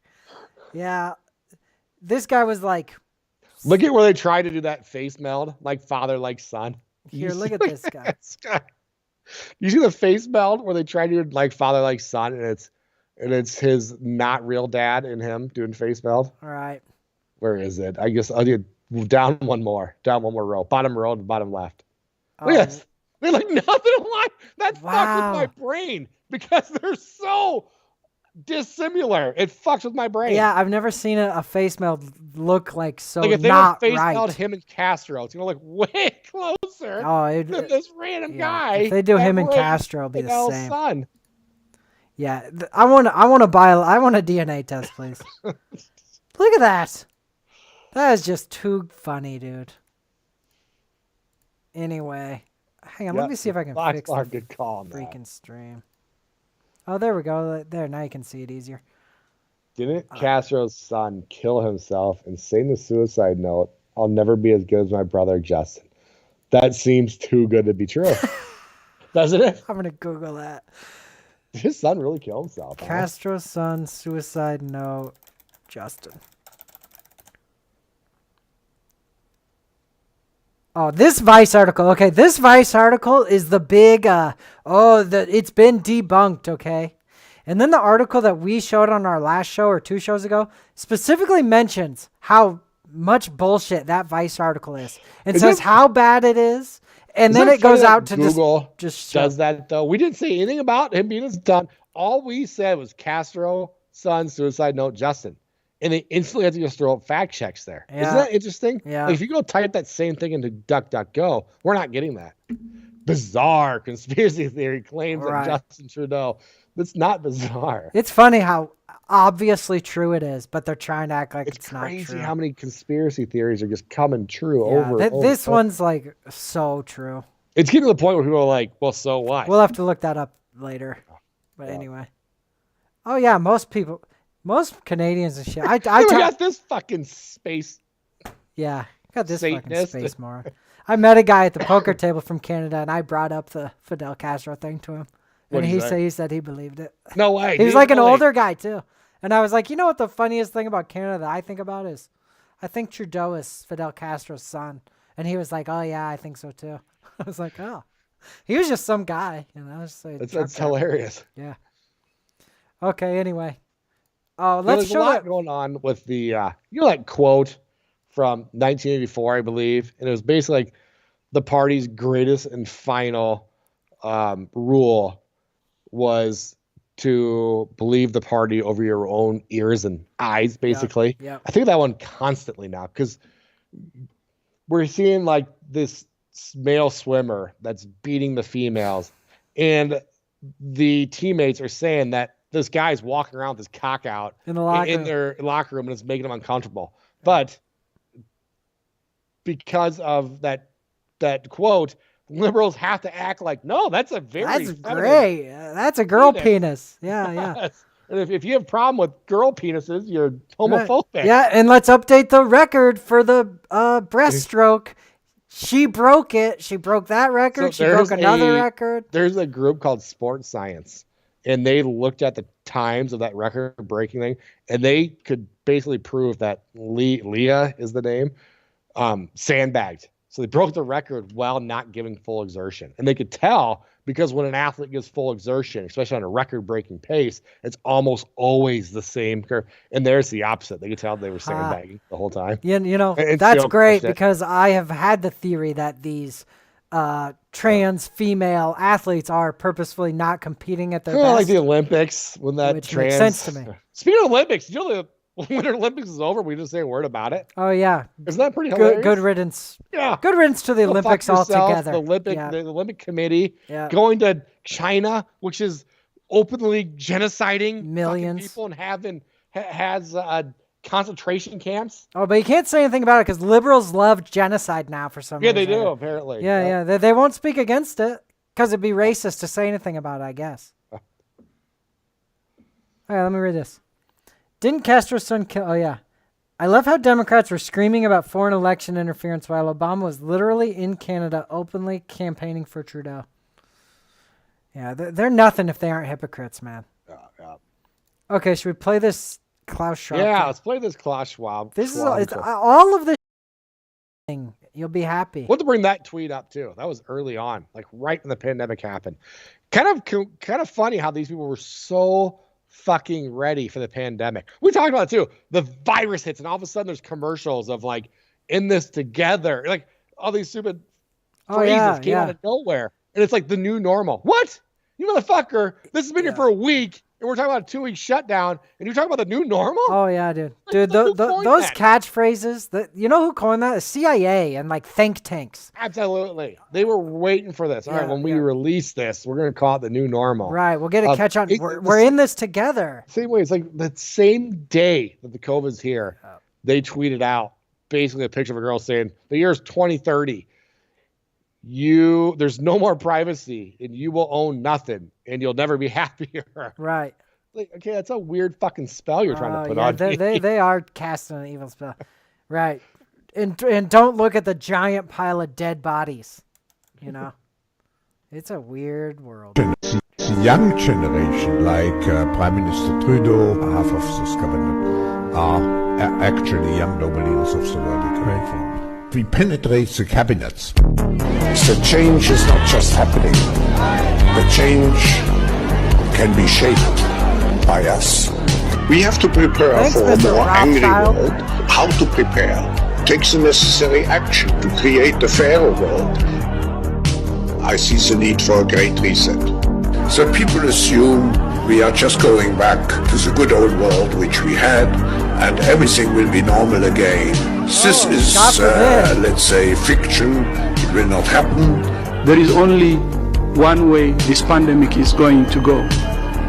Yeah. This guy was like... Look at where they try to do that face meld, like father, like son. Here, look at this guy. You see the face meld where they try to do like father, like son, and it's his not real dad and him doing face meld. All right. Where is it? I guess I'll do down one more row, bottom row, bottom left. Look at this. They look nothing alike. That fucks with my brain because they're so dissimilar. It fucks with my brain. Yeah, I've never seen a face meld look like so like if they not face right. meld him and Castro, it's gonna look way closer than this random guy. If they do him and Castro, it'll be the same. Son. Yeah, I want a DNA test, please. Look at that. That is just too funny, dude. Anyway, hang on. Let me see if I can fix the freaking stream. Oh, there we go. There, now you can see it easier. Didn't Castro's son kill himself and say in the suicide note, "I'll never be as good as my brother Justin"? That seems too good to be true. Doesn't it? I'm going to Google that. Did his son really kill himself? Castro's son, suicide note, Justin. Oh, this Vice article. Okay, this Vice article is the big, it's been debunked, okay? And then the article that we showed on our last show or 2 shows ago specifically mentions how much bullshit that Vice article is. And says how bad it is. And then it goes out to Google just does that, though. We didn't say anything about him being his son. All we said was Castro, son, suicide note, Justin. And they instantly have to just throw up fact checks there. Yeah. Isn't that interesting? Yeah. Like if you go type that same thing into DuckDuckGo, we're not getting that. Bizarre conspiracy theory claims that Justin Trudeau. That's not bizarre. It's funny how obviously true it is, but they're trying to act like it's not true. It's crazy how many conspiracy theories are just coming true over and over. This one's like so true. It's getting to the point where people are like, well, so what? We'll have to look that up later. But anyway. Oh, yeah, most Canadians and shit. I got this fucking space. Yeah, got this Satanist. fucking space moron. I met a guy at the poker table from Canada, and I brought up the Fidel Castro thing to him. And he said he believed it. No way. He was like an older guy, too. And I was like, you know what the funniest thing about Canada that I think about is I think Trudeau is Fidel Castro's son. And he was like, oh, yeah, I think so, too. I was like, oh. He was just some guy. That's hilarious. Yeah. Okay, anyway. Oh, let's show a lot going on with the, that quote from 1984, I believe. And it was basically like the party's greatest and final rule was to believe the party over your own ears and eyes, basically. Yeah. I think that one constantly now because we're seeing like this male swimmer that's beating the females, and the teammates are saying that this guy's walking around with his cock out in their locker room and it's making them uncomfortable. But because of that quote, liberals have to act like, no, that's great. That's a girl penis. Yeah. And if you have a problem with girl penises, you're homophobic. Right. Yeah, and let's update the record for the breaststroke. She broke it. She broke that record. So she broke another record. There's a group called Sports Science, and they looked at the times of that record-breaking thing, and they could basically prove that Leah is the name, sandbagged. So they broke the record while not giving full exertion. And they could tell because when an athlete gives full exertion, especially on a record-breaking pace, it's almost always the same curve. And there's the opposite. They could tell they were sandbagging the whole time. That's great because I have had the theory that these trans female athletes are purposefully not competing at their best. Like the Olympics when that which makes sense to me. Speaking of Olympics, you know the Winter Olympics is over. We just say a word about it. Oh yeah, isn't that pretty hilarious? Good riddance. Yeah, good riddance to the Olympics altogether. The Olympic Committee going to China, which is openly genociding millions of people and has concentration camps. Oh, but you can't say anything about it because liberals love genocide now for some reason. Yeah, they do apparently. Yeah. They won't speak against it because it'd be racist to say anything about it, I guess. All right, let me read this. Didn't Castro's son kill... Oh, yeah. I love how Democrats were screaming about foreign election interference while Obama was literally in Canada openly campaigning for Trudeau. Yeah, they're nothing if they aren't hypocrites, man. Yeah. Okay, should we play this Klaus Schwab? Yeah, let's play this Klaus Schwab. This is all of this thing. You'll be happy. We'll have to bring that tweet up, too. That was early on, like right when the pandemic happened. Kind of funny how these people were so fucking ready for the pandemic. We talked about it too. The virus hits and all of a sudden there's commercials of like in this together. Like all these stupid phrases came out of nowhere. And it's like the new normal. What? You motherfucker, this has been here for a week and we're talking about a 2-week shutdown and you're talking about the new normal? Oh yeah, dude. Dude, those catchphrases, you know who coined that? The CIA and like think tanks. Absolutely. They were waiting for this. All right, when we release this, we're going to call it the new normal. Right, we'll get a catch on. We're in this together. Same way, it's like the same day that the COVID's here, they tweeted out basically a picture of a girl saying, the year's 2030. There's no more privacy and you will own nothing and you'll never be happier. Right. Like, okay, that's a weird fucking spell you're trying to put on. They are casting an evil spell. Right. And don't look at the giant pile of dead bodies. You know? It's a weird world. The young generation, like Prime Minister Trudeau, half of this government, are actually young nobelies of the world economic form. We penetrate the cabinets. The change is not just happening. The change can be shaped by us. We have to prepare for a more angry world. How to prepare? Take the necessary action to create a fairer world. I see the need for a great reset. So people assume we are just going back to the good old world which we had, and everything will be normal again. This is, let's say, fiction. It will not happen. There is only one way this pandemic is going to go.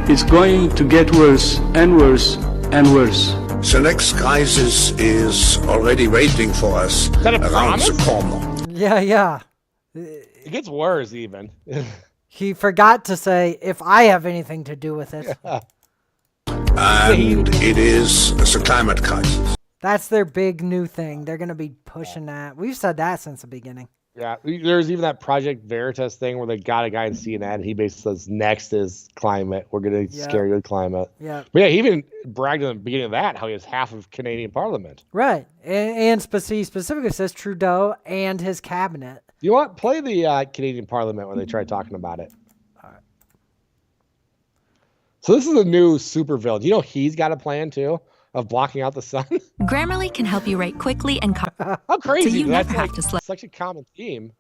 It's going to get worse and worse and worse. The next crisis is already waiting for us around the corner. Yeah. It gets worse even. He forgot to say, if I have anything to do with it. Yeah. And it is the climate crisis. That's their big new thing. They're going to be pushing that. We've said that since the beginning. Yeah, there's even that Project Veritas thing where they got a guy in CNN and he basically says, next is climate. We're going to scare you with climate. Yeah. But yeah, he even bragged in the beginning of that how he has half of Canadian Parliament. Right. And he specifically says Trudeau and his cabinet. You want play the Canadian Parliament when they try talking about it. All right. So this is a new supervillain. You know he's got a plan too of blocking out the sun. Grammarly can help you write quickly and how crazy! so you That's never have to like such a common theme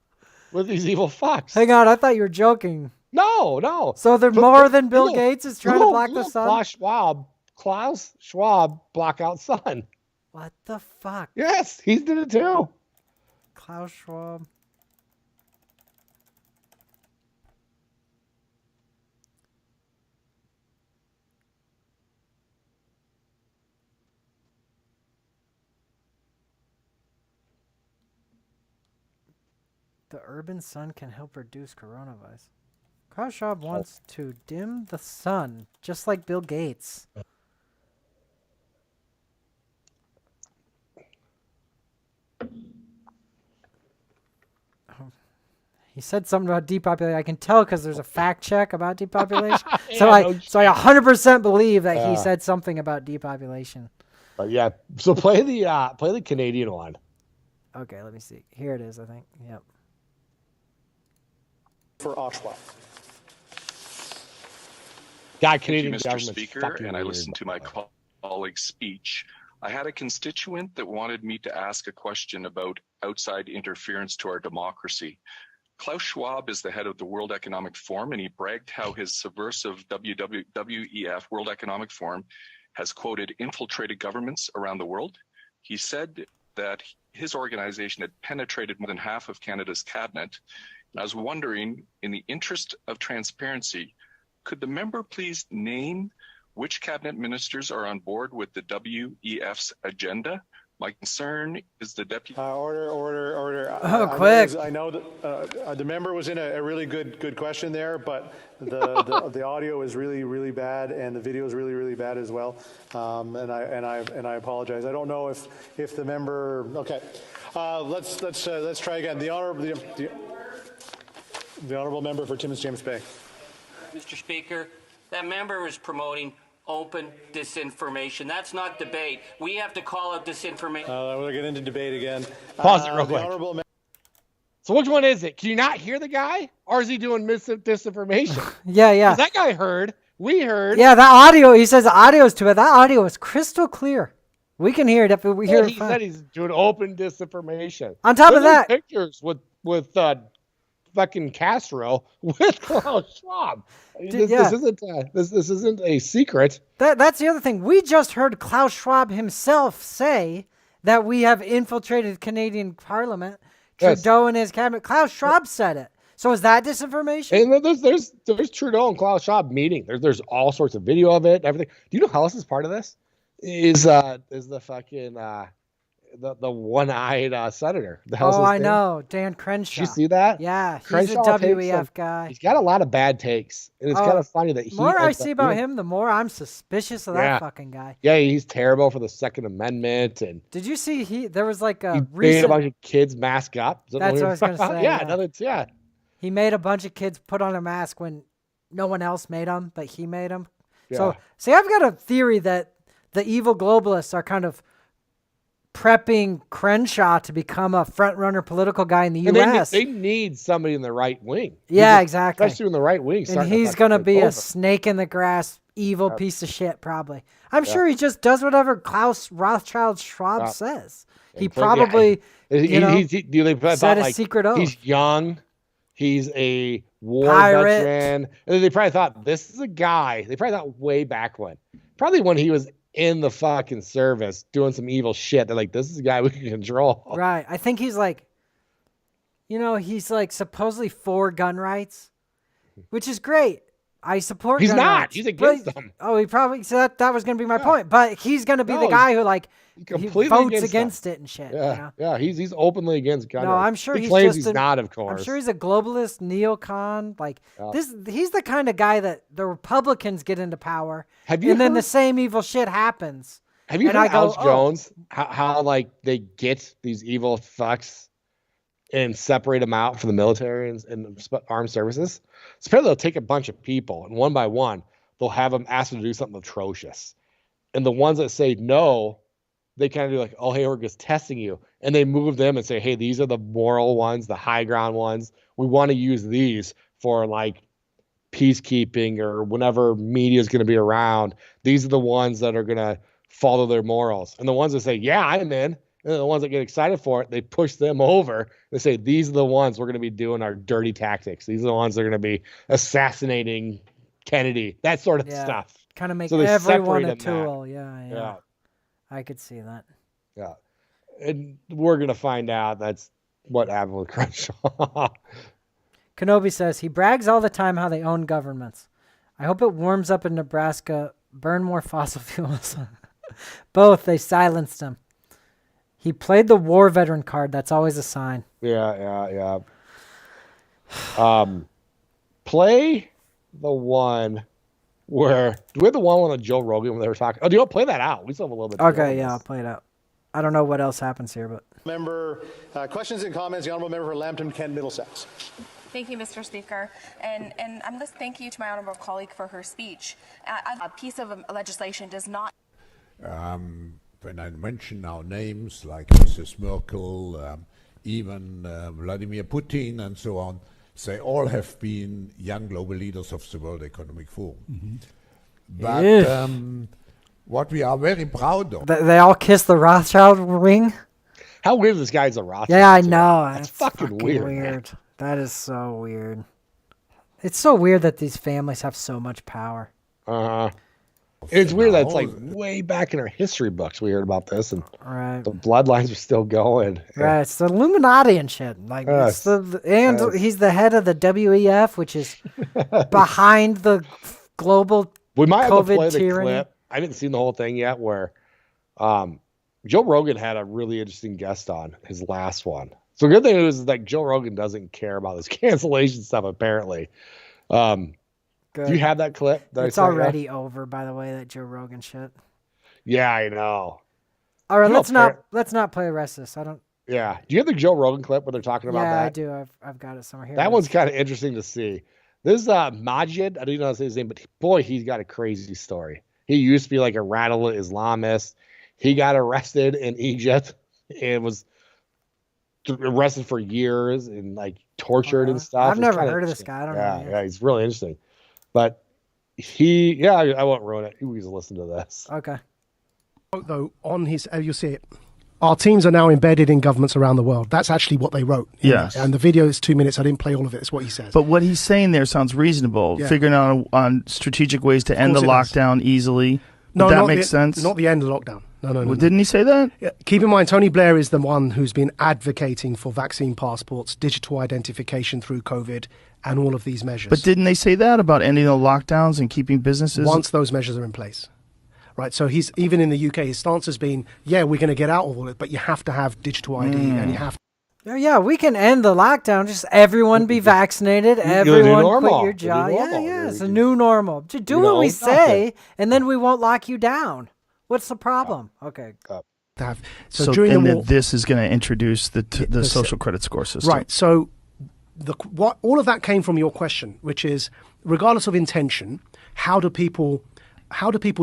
with these evil fucks. Hang on, I thought you were joking. No. So they're more than Bill Gates is trying to block the sun? Klaus Schwab block out sun. What the fuck? Yes, he did it too. Klaus Schwab. The urban sun can help reduce coronavirus. Klaus Schwab wants to dim the sun, just like Bill Gates. He said something about depopulation. I can tell because there's a fact check about depopulation. So I 100% believe that he said something about depopulation. But yeah, so play the Canadian one. Okay, let me see. Here it is, I think. Yep. For Ottawa. God, Canadian Mr. government's Speaker, fucking and I weird. listened to my colleague's speech. I had a constituent that wanted me to ask a question about outside interference to our democracy. Klaus Schwab is the head of the World Economic Forum, and he bragged how his subversive WEF, World Economic Forum, has, quoted, infiltrated governments around the world. He said that his organization had penetrated more than half of Canada's cabinet. And I was wondering, in the interest of transparency, could the member please name which cabinet ministers are on board with the WEF's agenda? My concern is the deputy. Order. Quick. I know that the member was in a really good question there, but the audio is really bad and the video is really bad as well. And I apologize. I don't know if the member. Okay, let's try again. The honorable member for Timmins James Bay. Mr. Speaker, that member was promoting open disinformation. That's not debate. We have to call out disinformation. We'll get into debate again. Pause it real quick. So which one is it? Can you not hear the guy? Or is he doing disinformation? Yeah. That guy heard. We heard. Yeah, that audio, he says the audio is too bad. That audio is crystal clear. We can hear it if we hear it. He said he's doing open disinformation. On top of that, pictures with fucking Castro with Klaus Schwab. This isn't a secret. That's the other thing. We just heard Klaus Schwab himself say that we have infiltrated Canadian Parliament. Trudeau and his cabinet. Klaus Schwab said it. So is that disinformation? And there's Trudeau and Klaus Schwab meeting. There's all sorts of video of it. Everything. Do you know how else is part of this? Is the fucking the one-eyed senator. I know. Dan Crenshaw. Did you see that? Yeah, he's Crenshaw a WEF guy. He's got a lot of bad takes. And it's kind of funny that the more I see about him, the more I'm suspicious of that fucking guy. Yeah, he's terrible for the Second Amendment. And did you see there was like he made a bunch of kids mask up. That's what I was going to say. Yeah. He made a bunch of kids put on a mask when no one else made them, but he made them. Yeah. So, see, I've got a theory that the evil globalists are kind of prepping Crenshaw to become a front-runner political guy in the U.S. They need somebody in the right wing. Yeah, exactly. Especially in the right wing. And he's going to be a snake in the grass, evil piece of shit, probably. I'm sure he just does whatever Klaus Rothschild Schwab says. He probably said a secret oath. He's young. He's a war veteran. And they probably thought, this is a guy. They probably thought way back when. Probably when he was in the fucking service doing some evil shit. They're like, this is a guy we can control. Right. I think he's like, he's like supposedly for gun rights, which is great. I support. He's gun not. rights, He's against them. Oh, he probably. So that was going to be my point. But he's going to be the guy who he votes against it and shit. Yeah, you know? yeah. He's openly against gun rights. I'm sure he claims he's not. Of course, I'm sure he's a globalist neocon. This. He's the kind of guy that the Republicans get into power, then the same evil shit happens. Have you heard Alex Jones? How they get these evil fucks and separate them out for the military and armed services? So apparently they'll take a bunch of people and one by one they'll have them ask them to do something atrocious, and the ones that say no, they kind of do like, oh hey, we're just testing you, and they move them and say, hey, these are the moral ones, the high ground ones. We want to use these for peacekeeping or whenever media is going to be around. These are the ones that are going to follow their morals. And the ones that say, yeah, I'm in, and the ones that get excited for it, they push them over. They say, these are the ones we're going to be doing our dirty tactics. These are the ones that are going to be assassinating Kennedy, that sort of stuff. Kind of make everyone a tool. Yeah. I could see that. Yeah. And we're going to find out that's what happened with Crenshaw. Kenobi says, he brags all the time how they own governments. I hope it warms up in Nebraska. Burn more fossil fuels. Both, they silenced him. He played the war veteran card. That's always a sign. Yeah. Play the one where... Do we have the one on Joe Rogan when they were talking? Oh, do you want to play that out? We still have a little bit. Okay, yeah, I'll play it out. I don't know what else happens here, but... Member, questions and comments. The Honourable Member for Lambton, Kent, Middlesex. Thank you, Mr. Speaker. And I'm just thank you to my honourable colleague for her speech. A piece of legislation does not... When I mention now names like Mrs. Merkel, even Vladimir Putin and so on, they all have been young global leaders of the World Economic Forum. Mm-hmm. But what we are very proud of... They all kiss the Rothschild ring? How weird this guy's a Rothschild. Yeah, I know. That's fucking weird. That is so weird. It's so weird that these families have so much power. It's weird that it's way back in our history books we heard about this, and the bloodlines are still going. Right, it's the Illuminati and shit. He's the head of the WEF, which is behind the global we might COVID have to play tyranny. The clip. I haven't seen the whole thing yet. Where Joe Rogan had a really interesting guest on his last one. So the good thing is Joe Rogan doesn't care about this cancellation stuff, apparently. Do you have that clip? It's already over, by the way, that Joe Rogan shit. Yeah, I know. All right, let's not play the rest of this. I don't. Yeah. Do you have the Joe Rogan clip where they're talking about that? Yeah, I do. I've got it somewhere here. That one's kind of interesting to see. This is Majid. I don't know how to say his name, but boy, he's got a crazy story. He used to be like a radical Islamist. He got arrested in Egypt and was arrested for years and tortured and stuff. I've never heard of this guy. I don't know. Yeah, he's really interesting. But I won't ruin it. You can listen to this. Okay. Though on his, you'll see it. Our teams are now embedded in governments around the world. That's actually what they wrote. Yes. And the video is 2 minutes. I didn't play all of it. It's what he says. But what he's saying there sounds reasonable. Yeah. Figuring out on strategic ways to end the lockdown easily. No, that makes sense. Not the end of lockdown. No. Didn't he say that? Yeah. Keep in mind, Tony Blair is the one who's been advocating for vaccine passports, digital identification through COVID, and all of these measures. But didn't they say that about ending the lockdowns and keeping businesses? Once those measures are in place. Right, so he's even in the UK, his stance has been, we're going to get out of all it, but you have to have digital ID and you have to. Yeah, we can end the lockdown. Just everyone be vaccinated. Everyone quit your job. Yeah, it's a new normal. Do what we say, and then we won't lock you down. What's the problem? Okay. So during the war, this is going to introduce the social credit score system. Right. So all of that came from your question, which is, regardless of intention, how do people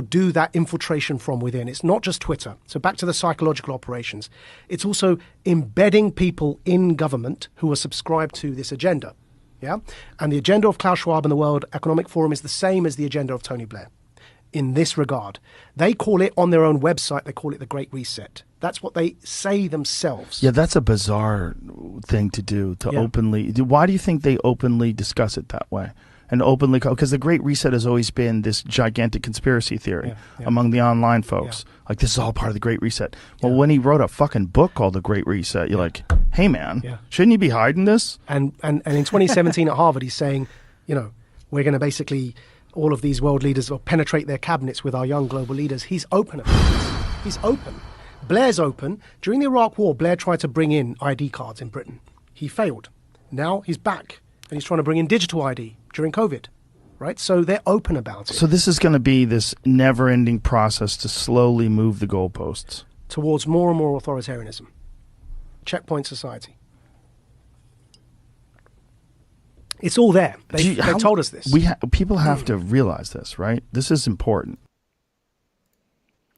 do that infiltration from within? It's not just Twitter. So back to the psychological operations. It's also embedding people in government who are subscribed to this agenda. Yeah. And the agenda of Klaus Schwab and the World Economic Forum is the same as the agenda of Tony Blair in this regard. They call it on their own website, they call it the Great Reset. That's what they say themselves. Yeah, that's a bizarre thing to do, openly. Why do you think they openly discuss it that way? And openly, because the Great Reset has always been this gigantic conspiracy theory among the online folks. Like, this is all part of the Great Reset. Well, when he wrote a fucking book called The Great Reset, you're like, hey, man, shouldn't you be hiding this? And in 2017 at Harvard, he's saying, we're going to basically all of these world leaders or penetrate their cabinets with our young global leaders. He's open about this. He's open. Blair's open. During the Iraq War, Blair tried to bring in ID cards in Britain. He failed. Now he's back, and he's trying to bring in digital ID during COVID, right? So they're open about it. So this is going to be this never-ending process to slowly move the goalposts towards more and more authoritarianism. Checkpoint society. It's all there. They told us this. People have to realize this, right? This is important.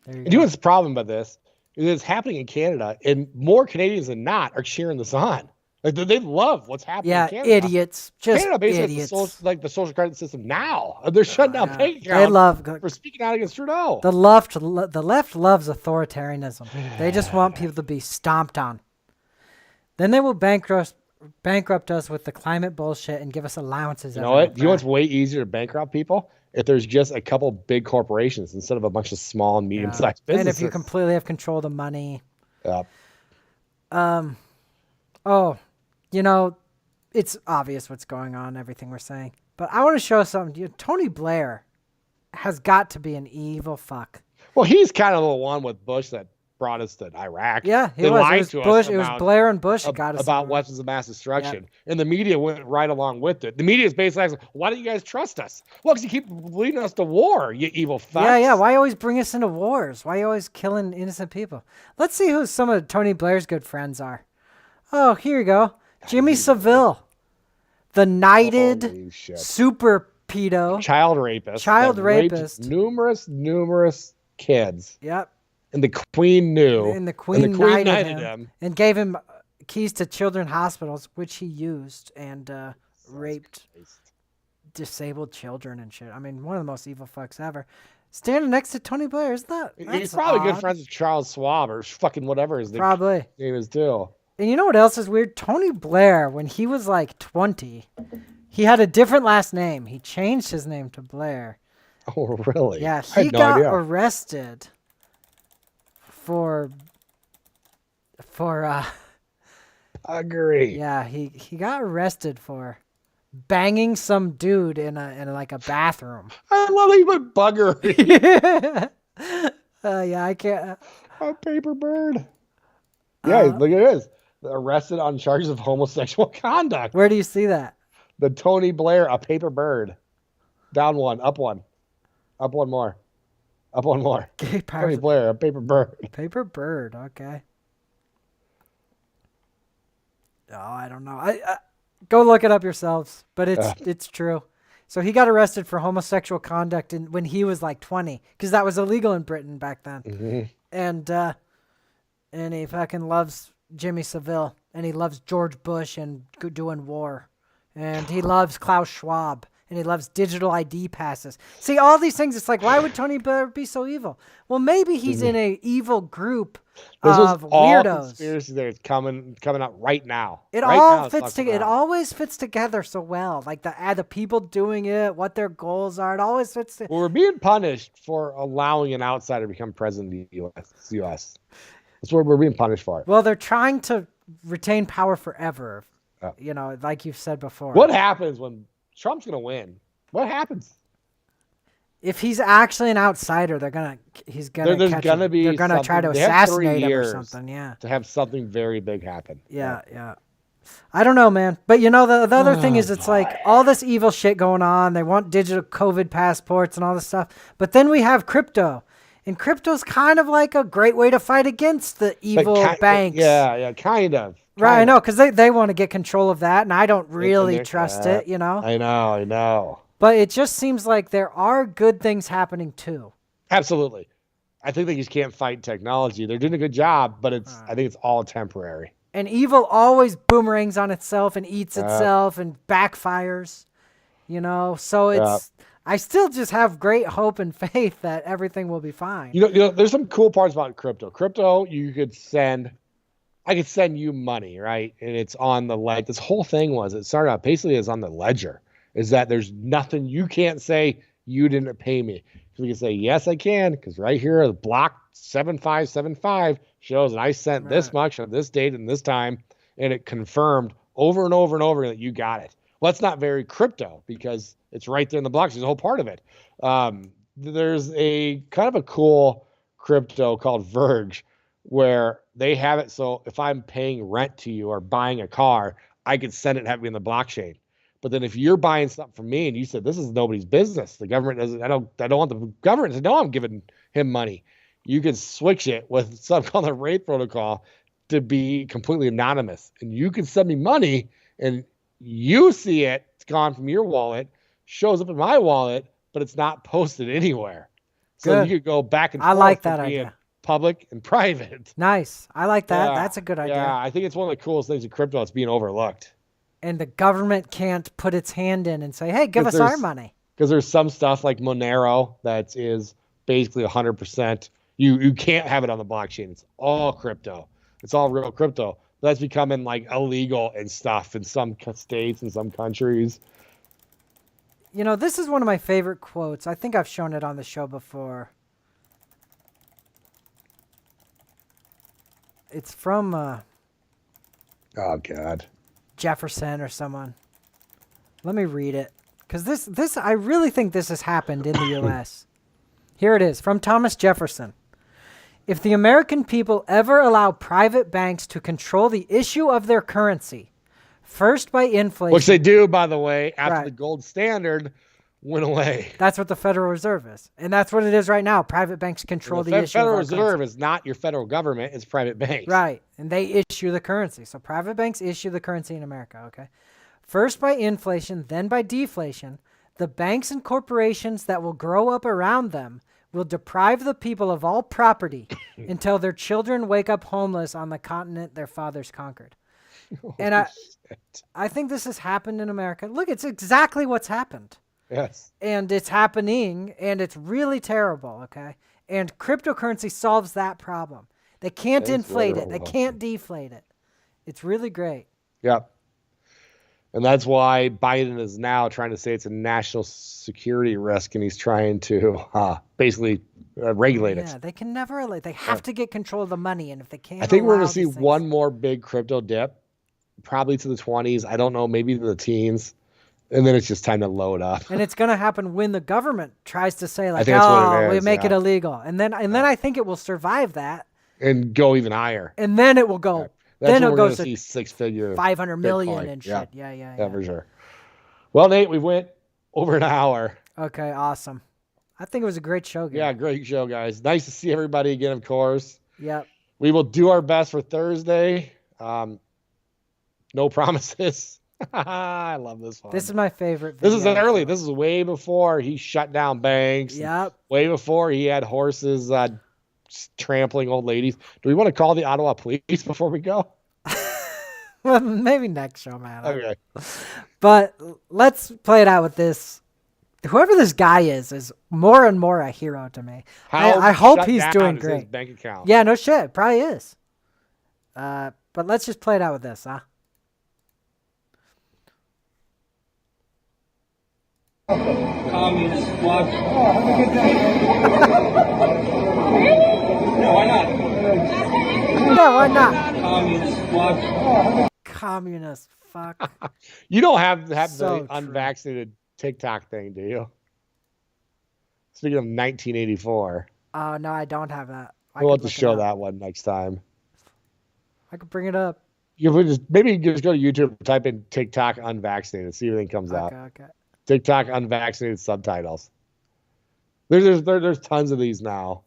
You know what's the problem about this? It's happening in Canada, and more Canadians than not are cheering this on. Like they love what's happening in Canada. Idiots. Just Canada basically idiots. The social credit system now. They're shutting down bank They accounts love for speaking out against Trudeau. The left loves authoritarianism. They just want people to be stomped on. Then they will bankrupt us with the climate bullshit and give us allowances. You know what? Do you know what's way easier to bankrupt people? If there's just a couple big corporations instead of a bunch of small and medium-sized businesses. And if you completely have control of the money. Yep. You know, it's obvious what's going on, everything we're saying. But I want to show something. Tony Blair has got to be an evil fuck. Well, he's kind of the one with Bush that brought us to Iraq. Yeah, he they was. lied It was to Bush. us It was Blair and Bush that got us about weapons of mass destruction, and the media went right along with it. The media is basically like, "Why don't you guys trust us?" Well, because you keep leading us to war, you evil fucks. Yeah. Why always bring us into wars? Why you always killing innocent people? Let's see who some of Tony Blair's good friends are. Oh, here you go. Jimmy Savile, the knighted super pedo, child rapist, numerous kids. Yep. And the Queen knew. And the Queen knighted him and gave him keys to children's hospitals, which he used, and raped disabled children and shit. I mean, one of the most evil fucks ever. Standing next to Tony Blair, isn't that? He's probably good friends with Charles Schwab or fucking whatever his probably name is too. And you know what else is weird? Tony Blair, when he was like 20, he had a different last name. He changed his name to Blair. Oh, really? Yeah, he got arrested for Agree. Yeah, he got arrested for banging some dude in like a bathroom. I love that you put buggery. Yeah, I can't. A paper bird. Yeah, look at this. Arrested on charges of homosexual conduct. Where do you see that? The Tony Blair, a paper bird. Down one, up one. Up one more. Up one more. Tony Blair, a paper bird. Paper bird, okay. Oh, I don't know. I go look it up yourselves, but it's true. So he got arrested for homosexual conduct when he was like 20, because that was illegal in Britain back then. Mm-hmm. And he fucking loves Jimmy Savile, and he loves George Bush and doing war, and he loves Klaus Schwab, and he loves digital ID passes. See, all these things, it's like, why would Tony Blair be so evil? Well, maybe he's in a evil group of weirdos. Conspiracy that's coming out right now. It all fits together. It always fits together so well. Like the people doing it, what their goals are. It always fits. Well, we're being punished for allowing an outsider to become president of the U.S. That's what we're being punished for. Well, they're trying to retain power forever. You know, like you've said before. What happens when Trump's going to win? What happens? If he's actually an outsider, they're gonna try to assassinate him or something. Yeah, to have something very big happen. Yeah. I don't know, man. But you know, the other thing is, it's like all this evil shit going on. They want digital COVID passports and all this stuff. But then we have crypto. And crypto's kind of like a great way to fight against the evil banks. Yeah, kind of. Right, I know, because they want to get control of that, and I don't really trust it, you know? I know. But it just seems like there are good things happening, too. Absolutely. I think they just can't fight technology. They're doing a good job, but I think it's all temporary. And evil always boomerangs on itself and eats itself and backfires, you know? So it's... I still just have great hope and faith that everything will be fine. You know, there's some cool parts about crypto. Crypto, I could send you money, right? And it's on this whole thing it started out basically as on the ledger, is that there's nothing, you can't say you didn't pay me. So we can say, yes, I can, because right here, the block 7575 shows that I sent this much on this date and this time, and it confirmed over and over and over that you got it. Well, that's not very crypto because it's right there in the blockchain. It's a whole part of it. There's a kind of a cool crypto called Verge where they have it. So if I'm paying rent to you or buying a car, I could send it and have it be in the blockchain. But then if you're buying something from me and you said, this is nobody's business, the government doesn't, I don't want the government to know I'm giving him money. You can switch it with something called the Wraith protocol to be completely anonymous. And you can send me money and you see it, it's gone from your wallet, shows up in my wallet, but it's not posted anywhere. So Good. you could go back and forth. I like that idea. Public and private. Nice. I like that. Yeah, That's a good idea. Yeah, I think it's one of the coolest things in crypto that's being overlooked. And the government can't put its hand in and say, hey, give us our money. Because there's some stuff like Monero that is basically 100%. You can't have it on the blockchain. It's all crypto. It's all real crypto. That's becoming like illegal and stuff in some states and some countries. You know, this is one of my favorite quotes. I think I've shown it on the show before. It's from oh God, Jefferson or someone. Let me read it, because this I really think this has happened in the U.S. Here it is from Thomas Jefferson. If the American people ever allow private banks to control the issue of their currency, first by inflation, which they do, by the way, after the gold standard went away. That's what the Federal Reserve is. And that's what it is right now. Private banks control the issue of our Federal currency. Reserve is not your federal government. It's private banks. Right. And they issue the currency. So private banks issue the currency in America, okay? First by inflation, then by deflation, the banks and corporations that will grow up around them will deprive the people of all property until their children wake up homeless on the continent their fathers conquered. And I think this has happened in America. Look, it's exactly what's happened. Yes. And it's happening, and it's really terrible, okay? And cryptocurrency solves that problem. They can't inflate it. They can't deflate it. It's really great. Yep. And that's why Biden is now trying to say it's a national security risk, and he's trying to basically regulate it. Yeah, they can never. They have to get control of the money, and if they can't, I think we're going to see one more big crypto dip, probably to the 20s. I don't know, maybe to the teens. And then it's just time to load up. And it's going to happen when the government tries to say, like, we make it illegal. And then I think it will survive that. And go even higher. And then it will go. Right. Then it'll go to see 6-figure 500 million Bitcoin. and shit. Yeah, for sure. Well, Nate, we went over an hour. Okay, awesome. I think it was a great show, guys. Yeah, great show, guys. Nice to see everybody again, of course. Yep. We will do our best for Thursday. No promises. I love this one. This is my favorite video. This is early. This is way before he shut down banks. Yep. Way before he had horses trampling old ladies. Do we want to call the Ottawa police before we go? Well, maybe next show, man. Okay. But let's play it out with this. Whoever this guy is more and more a hero to me. I hope he's doing great. His bank account. Yeah, no shit. Probably is. But let's just play it out with this, huh? Communist watch. Have a good day. No, why not? No, why not? Communist watch. Communist fuck. You don't have So the unvaccinated TikTok thing, do you? Speaking of 1984. Oh, no, I don't have that. We'll have to show that one next time. I could bring it up. Maybe just go to YouTube, type in TikTok unvaccinated, see if anything comes out. Okay. TikTok unvaccinated subtitles. There's tons of these now.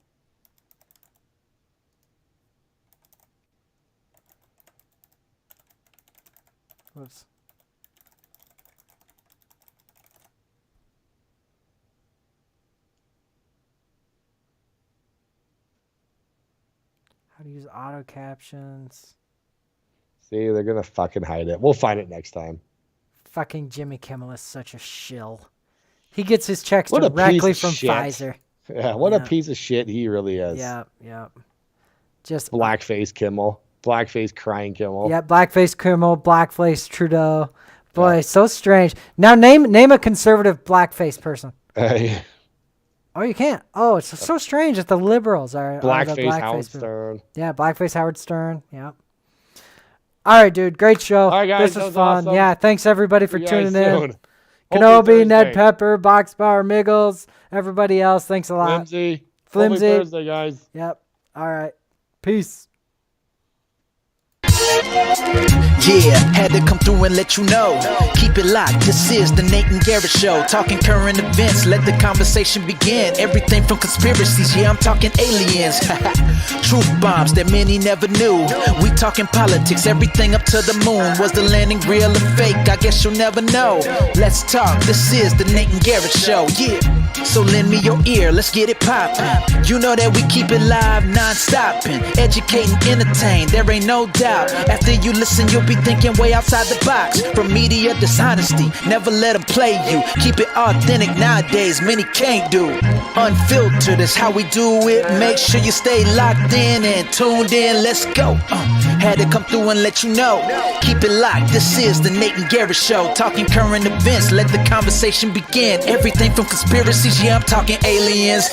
Whoops. How to use auto captions. See, they're gonna fucking hide it. We'll find it next time. Fucking Jimmy Kimmel is such a shill. He gets his checks directly from Pfizer. Yeah, what a piece of shit he really is. Yeah. Just blackface Kimmel. Blackface crying Kimmel. Yeah, blackface Kimmel, blackface Trudeau. Boy, so strange. Now name a conservative blackface person. Oh, you can't. Oh, it's so strange that the liberals are blackface the blackface Howard people. Stern. Yeah, blackface Howard Stern. Yeah. All right, dude. Great show. All right, guys. This was fun. Awesome. Yeah, thanks everybody for tuning in. Soon. Kenobi, Ned Pepper, Boxbar, Miggles, everybody else. Thanks a lot. Flimsy. Flimsy. Thursday, guys. Yep. All right. Peace. Yeah, had to come through and let you know. Keep it locked, this is the Nate and Garrett Show. Talking current events, let the conversation begin. Everything from conspiracies, yeah, I'm talking aliens. Truth bombs that many never knew. We talking politics, everything up to the moon. Was the landing real or fake? I guess you'll never know. Let's talk, this is the Nate and Garrett Show, yeah. So lend me your ear, let's get it poppin'. You know that we keep it live, non-stopping. Educate and entertain, there ain't no doubt. After you listen, you'll be thinking way outside the box. From media dishonesty, never let them play you. Keep it authentic nowadays, many can't do. Unfiltered is how we do it. Make sure you stay locked in and tuned in, let's go. Had to come through and let you know. Keep it locked, this is the Nate and Garrett Show. Talking current events, let the conversation begin. Everything from conspiracies, yeah, I'm talking aliens.